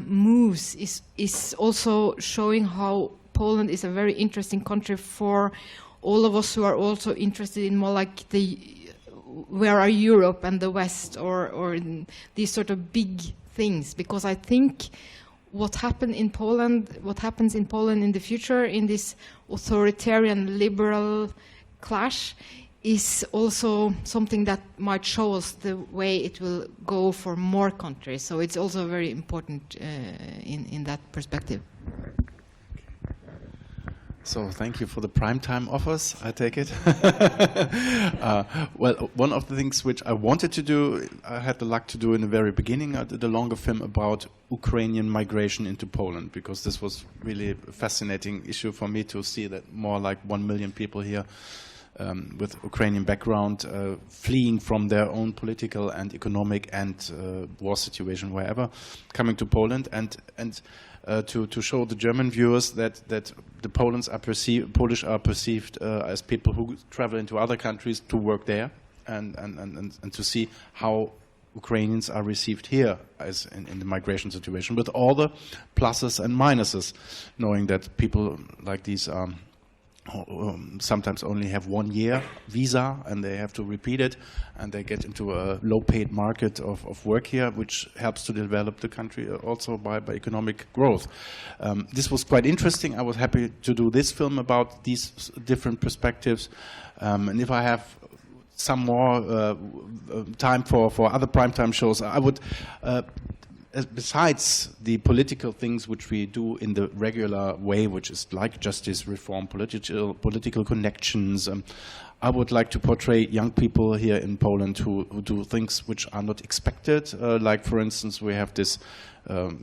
moves is also showing how Poland is a very interesting country for all of us who are also interested in more like where are Europe and the West or these sort of big things, because I think what happens in Poland in the future in this authoritarian liberal clash is also something that might show us the way it will go for more countries. So it's also very important in that perspective. So thank you for the primetime offers, I take it. Well, one of the things which I wanted to do, I had the luck to do in the very beginning. I did a longer film about Ukrainian migration into Poland, because this was really a fascinating issue for me to see that more like 1 million people here with Ukrainian background fleeing from their own political and economic and war situation wherever, coming to Poland, and to show the German viewers that the Polish are perceived as people who travel into other countries to work there, and to see how Ukrainians are received here as in the migration situation, with all the pluses and minuses, knowing that people like these sometimes only have 1 year visa and they have to repeat it, and they get into a low-paid market of work here, which helps to develop the country also by economic growth. This was quite interesting. I was happy to do this film about these different perspectives, and if I have some more time for other primetime shows, I would besides the political things which we do in the regular way, which is like justice reform, political connections, I would like to portray young people here in Poland who do things which are not expected. Like, for instance, we have this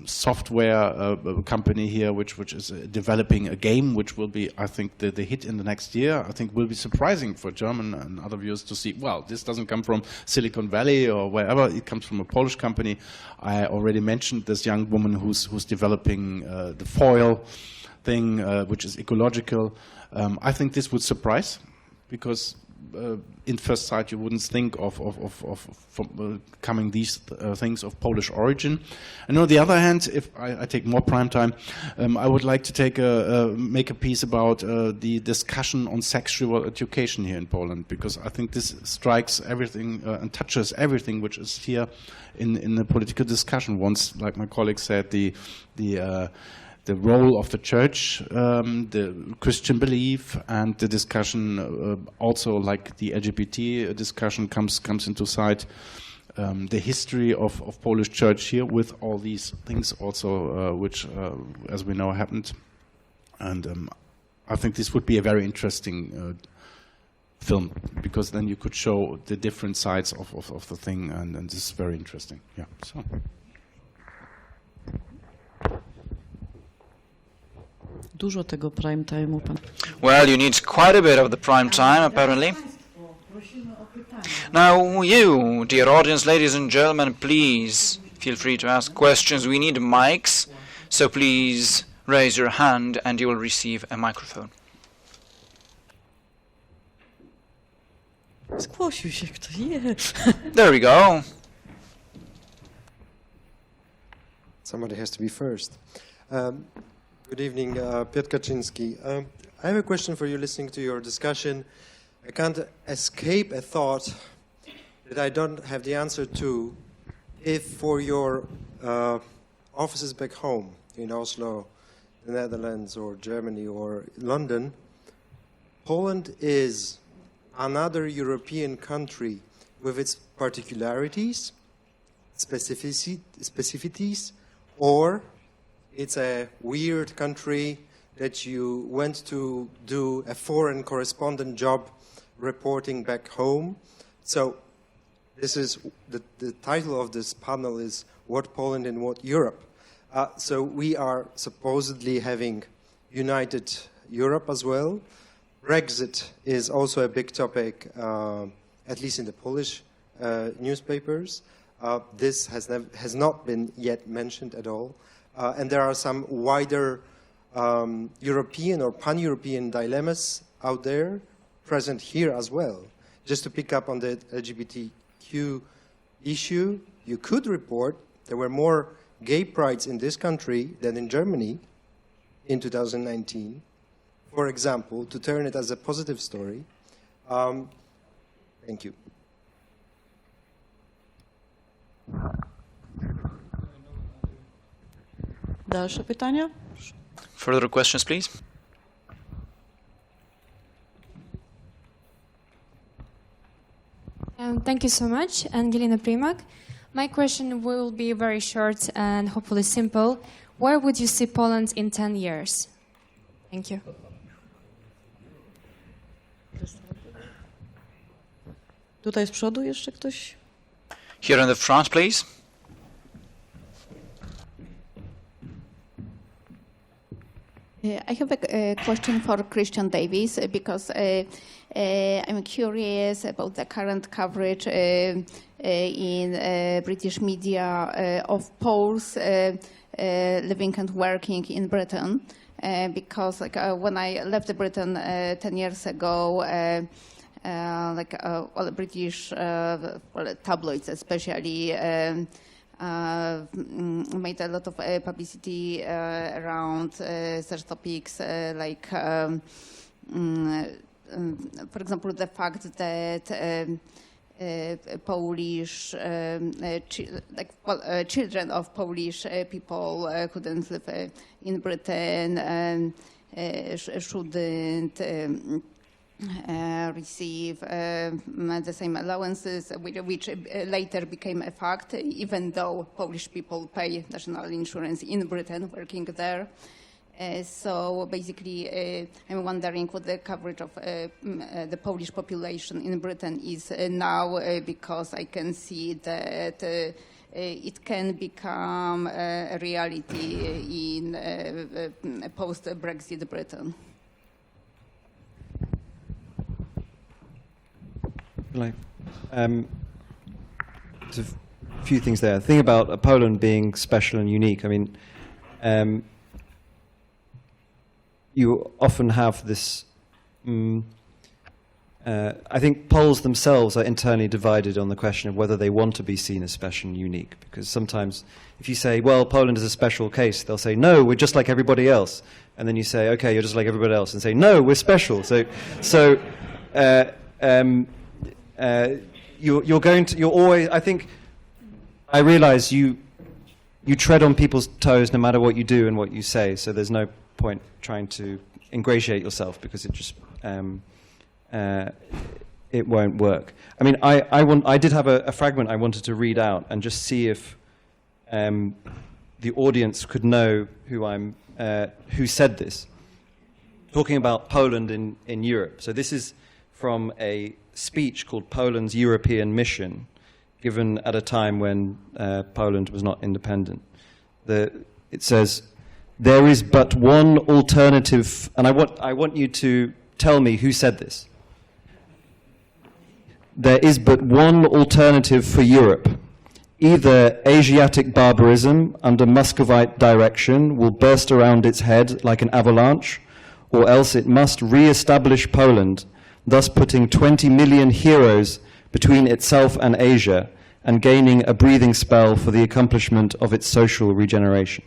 software company here which is developing a game which will be, I think, the hit in the next year. I think will be surprising for German and other viewers to see, well, this doesn't come from Silicon Valley or wherever, it comes from a Polish company. I already mentioned this young woman who's developing the foil thing, which is ecological. I think this would surprise, because in first sight you wouldn't think of coming these things of Polish origin. And on the other hand, if I take more prime time, I would like to make a piece about the discussion on sexual education here in Poland, because I think this strikes everything and touches everything which is here in the political discussion. Once, like my colleague said, the role of the church, the Christian belief, and the discussion also, like the LGBT discussion, comes into sight. The history of Polish church here, with all these things also, which, as we know, happened. And I think this would be a very interesting film, because then you could show the different sides of the thing, and this is very interesting. Yeah. So. Dużo tego prime time'u pan. Well, you need quite a bit of the prime time, apparently. Now, you, dear audience, ladies and gentlemen, please feel free to ask questions. We need mics, so please raise your hand and you will receive a microphone. Zgłosił się ktoś. Yeah. There we go. Somebody has to be first. Good evening, Piotr Kaczynski. I have a question for you, listening to your discussion. I can't escape a thought that I don't have the answer to. If for your offices back home in Oslo, the Netherlands, or Germany, or London, Poland is another European country with its particularities, specificities, or it's a weird country that you went to do a foreign correspondent job reporting back home. So this is the title of this panel is What Poland and What Europe. So we are supposedly having united Europe as well. Brexit is also a big topic, at least in the Polish newspapers. This has not been yet mentioned at all. And there are some wider European or pan-European dilemmas out there, present here as well. Just to pick up on the LGBTQ issue, you could report there were more gay prides in this country than in Germany in 2019, for example, to turn it as a positive story. Thank you. Dalsze pytania? Further questions, please. Thank you so much, Angelina Primak. My question will be very short and hopefully simple. Where would you see Poland in 10 years? Thank you. Tutaj z przodu jeszcze ktoś? Here in the front, please. I have a question for Christian Davies because I'm curious about the current coverage in British media of Poles living and working in Britain. Because when I left Britain 10 years ago, all the British tabloids especially made a lot of publicity around such topics for example, the fact that Polish children of Polish people couldn't live in Britain, shouldn't receive the same allowances, which later became a fact, even though Polish people pay national insurance in Britain working there. So basically, I'm wondering what the coverage of the Polish population in Britain is now, because I can see that it can become a reality in post-Brexit Britain. There's a few things there. The thing about Poland being special and unique, I mean, you often have this, I think Poles themselves are internally divided on the question of whether they want to be seen as special and unique. Because sometimes if you say, well, Poland is a special case, they'll say, no, we're just like everybody else. And then you say, okay, you're just like everybody else. And say, no, we're special. You're always, I think, I realize you tread on people's toes no matter what you do and what you say, so there's no point trying to ingratiate yourself because it just, it won't work. I mean, I did have a fragment I wanted to read out and just see if the audience could know who said this, talking about Poland in Europe. So this is from a speech called Poland's European Mission, given at a time when Poland was not independent. It says, there is but one alternative, and I want you to tell me who said this. There is but one alternative for Europe. Either Asiatic barbarism under Muscovite direction will burst around its head like an avalanche, or else it must re-establish Poland, thus putting 20 million heroes between itself and Asia and gaining a breathing spell for the accomplishment of its social regeneration.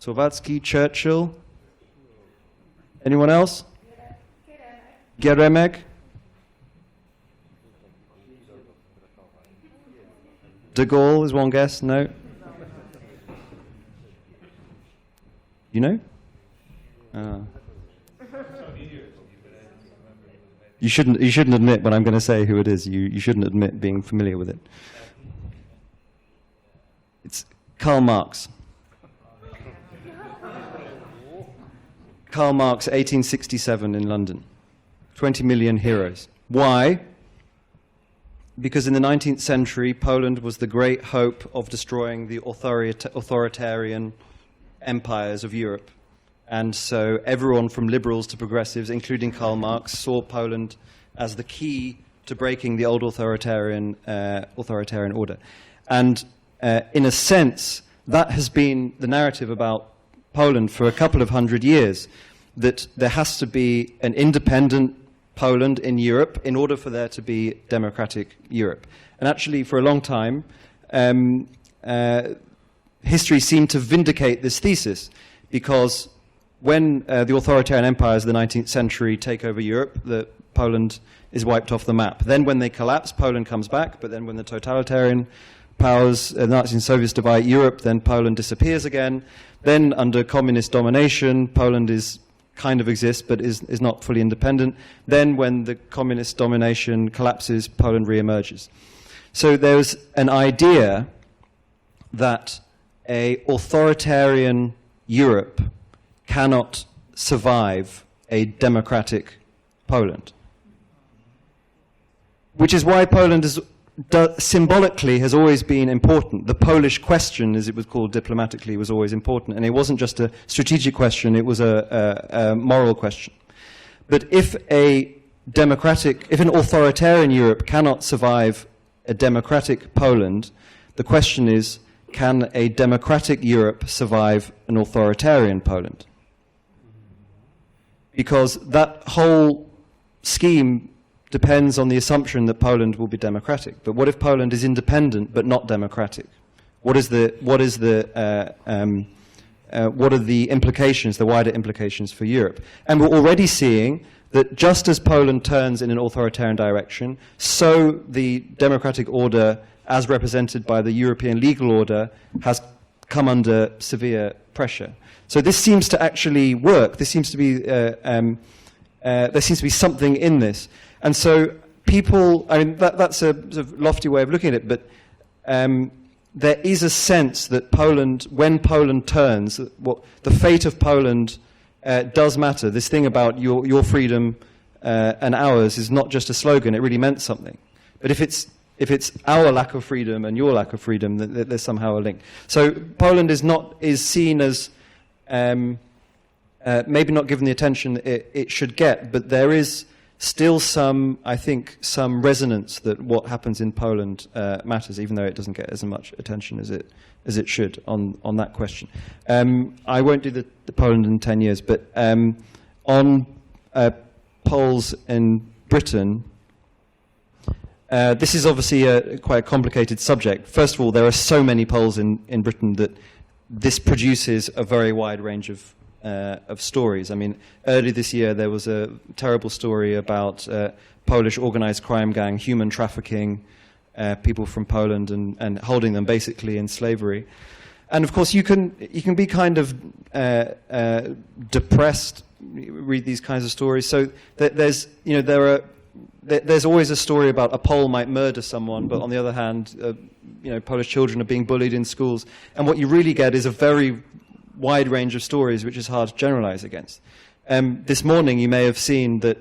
Słowacki, Churchill. Anyone else? Geremek? De Gaulle is one guess. No? You know? You shouldn't admit when I'm going to say who it is. You shouldn't admit being familiar with it. It's Karl Marx. Karl Marx, 1867 in London. 20 million heroes. Why? Because in the 19th century, Poland was the great hope of destroying the authoritarian empires of Europe. And so everyone from liberals to progressives, including Karl Marx, saw Poland as the key to breaking the old authoritarian order. And in a sense, that has been the narrative about Poland for a couple of hundred years, that there has to be an independent Poland in Europe in order for there to be democratic Europe. And actually, for a long time, history seemed to vindicate this thesis, because when the authoritarian empires of the 19th century take over Europe, Poland is wiped off the map. Then when they collapse, Poland comes back, but then when the totalitarian powers, the Nazis and Soviets divide Europe, then Poland disappears again. Then under communist domination, Poland kind of exists, but is not fully independent. Then when the communist domination collapses, Poland re-emerges. So there's an idea that an authoritarian Europe cannot survive a democratic Poland. Which is why Poland symbolically has always been important. The Polish question, as it was called diplomatically, was always important. And it wasn't just a strategic question, it was a moral question. But if an authoritarian Europe cannot survive a democratic Poland, the question is, can a democratic Europe survive an authoritarian Poland? Because that whole scheme depends on the assumption that Poland will be democratic. But what if Poland is independent but not democratic? What are the implications, the wider implications for Europe? And we're already seeing that just as Poland turns in an authoritarian direction, so the democratic order, as represented by the European legal order, has come under severe pressure. So this seems to actually work. There seems to be something in this. And so people, I mean, that's a sort of lofty way of looking at it, but there is a sense that Poland, when Poland turns, the fate of Poland does matter. This thing about your freedom and ours is not just a slogan, it really meant something. But if it's our lack of freedom and your lack of freedom, there's somehow a link. So Poland is seen as maybe not given the attention it should get, but there is still some resonance that what happens in Poland matters, even though it doesn't get as much attention as it should on that question. I won't do the Poland in 10 years, but on Poles in Britain, this is obviously quite a complicated subject. First of all, there are so many Poles in Britain that this produces a very wide range of stories. I mean, early this year there was a terrible story about Polish organized crime gang, human trafficking people from Poland and holding them basically in slavery. And of course you can be kind of depressed, read these kinds of stories. So there's always a story about a Pole might murder someone, but on the other hand, Polish children are being bullied in schools. And what you really get is a very wide range of stories which is hard to generalize against. This morning you may have seen that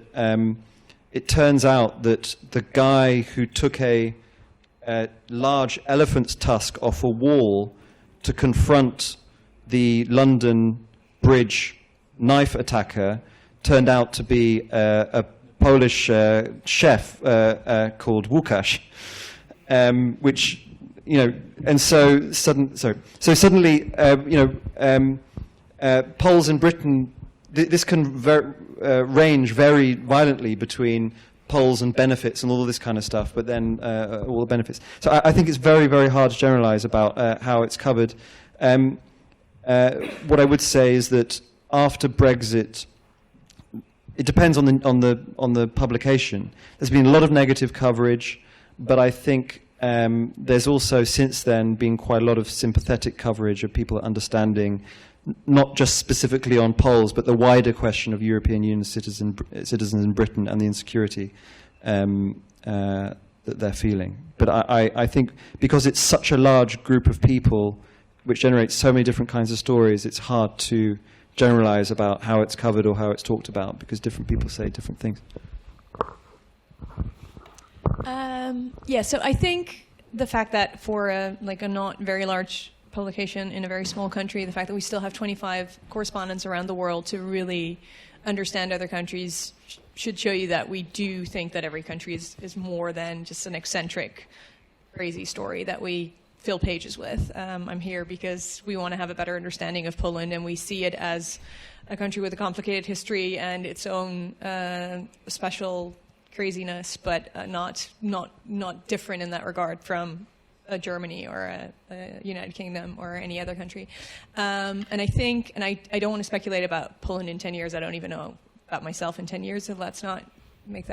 it turns out that the guy who took a large elephant's tusk off a wall to confront the London Bridge knife attacker turned out to be a Polish chef called Łukasz, which and so suddenly Poles in Britain, this can range very violently between Poles and benefits and all of this kind of stuff, but then all the benefits. So I think it's very, very hard to generalize about how it's covered. What I would say is that after Brexit, it depends on the publication. There's been a lot of negative coverage, but I think there's also since then been quite a lot of sympathetic coverage of people understanding, not just specifically on Poles, but the wider question of European Union citizens in Britain and the insecurity that they're feeling. But I think because it's such a large group of people, which generates so many different kinds of stories, it's hard to generalize about how it's covered or how it's talked about, because different people say different things. So I think the fact that for a not very large publication in a very small country, the fact that we still have 25 correspondents around the world to really understand other countries should show you that we do think that every country is more than just an eccentric, crazy story that we fill pages with. I'm here because we want to have a better understanding of Poland, and we see it as a country with a complicated history and its own special craziness, but not different in that regard from a Germany or a United Kingdom or any other country. And I think, and I don't want to speculate about Poland in 10 years. I don't even know about myself in 10 years, so let's not make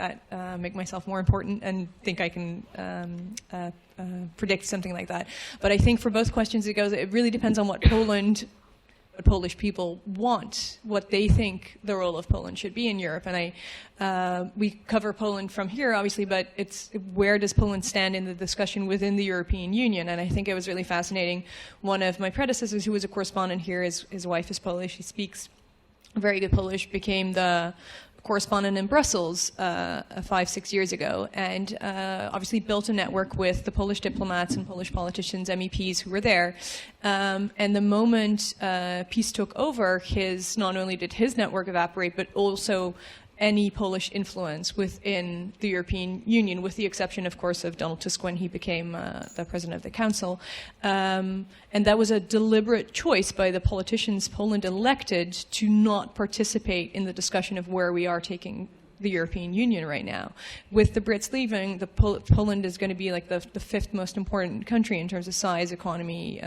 myself more important and think I can predict something like that. But I think for both questions it really depends on what Polish people want, what they think the role of Poland should be in Europe. And we cover Poland from here, obviously, but it's where does Poland stand in the discussion within the European Union? And I think it was really fascinating. One of my predecessors, who was a correspondent here, his wife is Polish, he speaks very good Polish, became the correspondent in Brussels 5-6 years ago, and obviously built a network with the Polish diplomats and Polish politicians, MEPs who were there. And the moment peace took over, not only did his network evaporate, but also any Polish influence within the European Union, with the exception, of course, of Donald Tusk when he became the president of the Council. And that was a deliberate choice by the politicians Poland elected to not participate in the discussion of where we are taking the European Union right now. With the Brits leaving, Poland is going to be like the fifth most important country in terms of size, economy,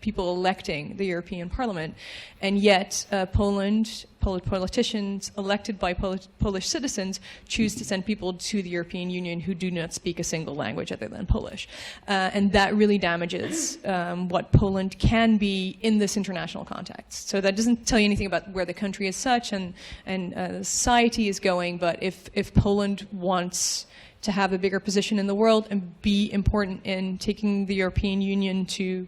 people electing the European Parliament, and yet politicians elected by Polish citizens choose to send people to the European Union who do not speak a single language other than Polish. And that really damages what Poland can be in this international context. So that doesn't tell you anything about where the country is such and the society is going, but if Poland wants to have a bigger position in the world and be important in taking the European Union to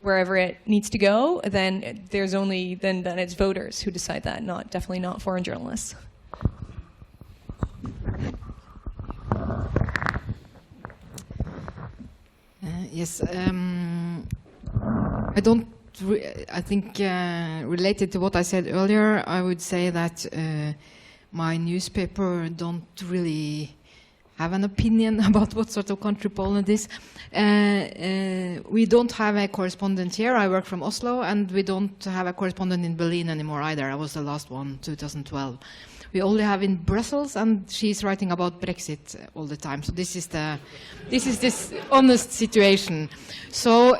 wherever it needs to go, then there's only then it's voters who decide that, definitely not foreign journalists. Yes, I think related to what I said earlier, I would say that my newspaper don't really have an opinion about what sort of country Poland is. We don't have a correspondent here. I work from Oslo, and we don't have a correspondent in Berlin anymore either. I was the last one, 2012. We only have in Brussels, and she's writing about Brexit all the time. So this is this honest situation. So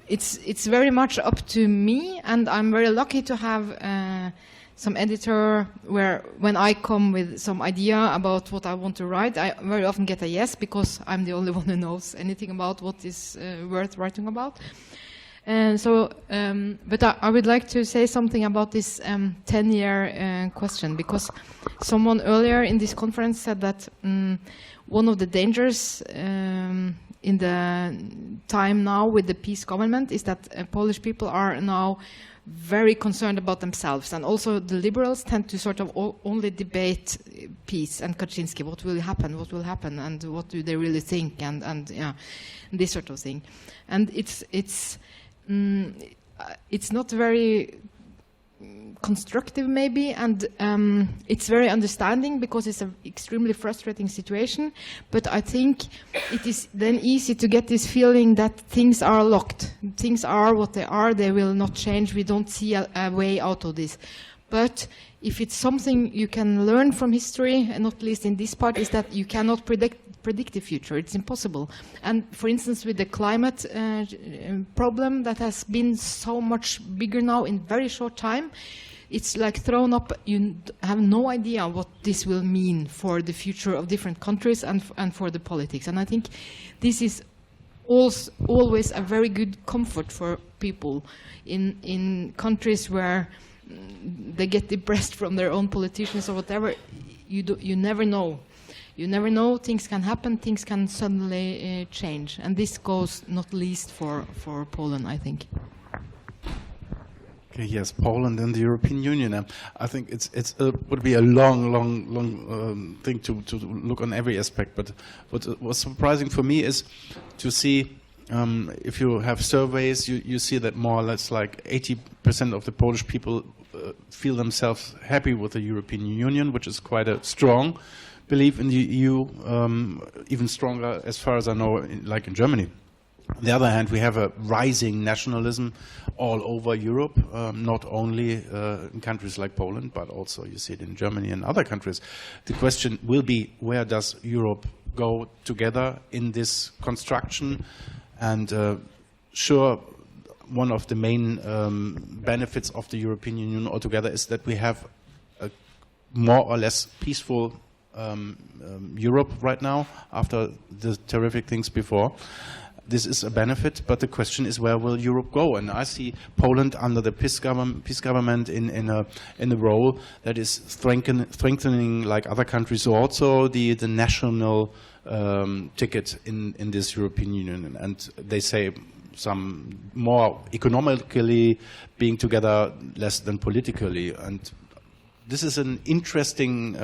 it's very much up to me, and I'm very lucky to have some editor where when I come with some idea about what I want to write, I very often get a yes, because I'm the only one who knows anything about what is worth writing about. And so, but I would like to say something about this 10-year question, because someone earlier in this conference said that one of the dangers in the time now with the peace government is that Polish people are now very concerned about themselves, and also the liberals tend to sort of only debate peace and Kaczynski, what will happen, and what do they really think, and yeah, this sort of thing. And it's not very constructive maybe, and it's very understanding because it's an extremely frustrating situation, but I think it is then easy to get this feeling that things are locked. Things are what they are, they will not change, we don't see a way out of this. But if it's something you can learn from history, and not least in this part, is that you cannot predict the future. It's impossible. And for instance, with the climate problem that has been so much bigger now in very short time, it's like thrown up. You have no idea what this will mean for the future of different countries and for the politics. And I think this is always a very good comfort for people in countries where they get depressed from their own politicians or whatever. You never know. You never know. Things can happen. Things can suddenly change, and this goes not least for Poland, I think. Okay, yes, Poland and the European Union. I think it would be a long thing to look on every aspect. But what was surprising for me is to see. If you have surveys, you see that more or less like 80% of the Polish people feel themselves happy with the European Union, which is quite a strong belief in the EU, even stronger as far as I know, like in Germany. On the other hand, we have a rising nationalism all over Europe, not only in countries like Poland, but also you see it in Germany and other countries. The question will be, where does Europe go together in this construction? And sure, one of the main benefits of the European Union altogether is that we have a more or less peaceful Europe right now after the terrific things before. This is a benefit, but the question is, where will Europe go? And I see Poland under the peace government in a role that is strengthening, like other countries, also the national ticket in this European Union. And they say some more economically being together, less than politically. And this is an interesting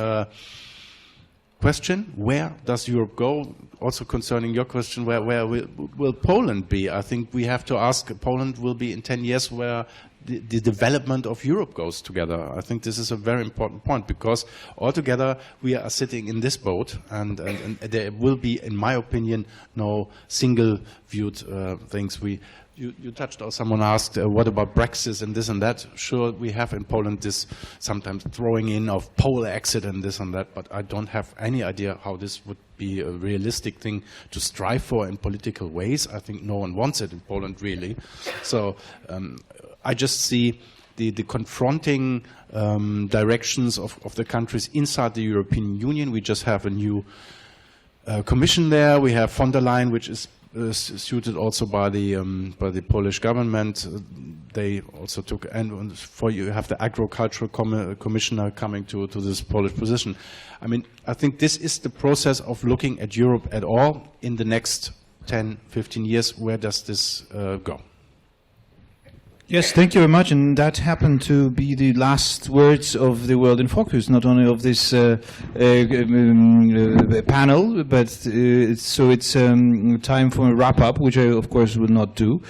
question. Where does Europe go? Also concerning your question, where will Poland be? I think we have to ask, Poland will be in 10 years where the development of Europe goes together. I think this is a very important point, because altogether we are sitting in this boat, and there will be, in my opinion, no single-viewed things. You touched, or someone asked, what about Brexit and this and that? Sure, we have in Poland this sometimes throwing in of Pole exit and this and that, but I don't have any idea how this would be a realistic thing to strive for in political ways. I think no one wants it in Poland, really. So I just see the confronting directions of the countries inside the European Union. We just have a new commission there. We have von der Leyen, which is suited also by the Polish government. They also took, and for you have the agricultural commissioner coming to this Polish position. I mean, I think this is the process of looking at Europe at all in the next 10, 15 years. Where does this go? Yes, thank you very much. And that happened to be the last words of the World in Focus, not only of this panel, but it's time for a wrap-up, which I, of course, will not do.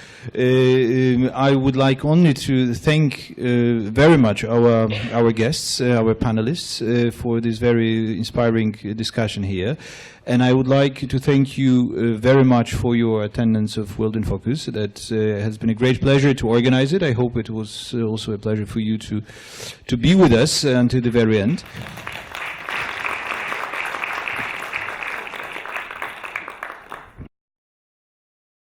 I would like only to thank very much our guests, our panelists, for this very inspiring discussion here. And I would like to thank you very much for your attendance of World in Focus. That has been a great pleasure to organize it. I hope it was also a pleasure for you to be with us until the very end.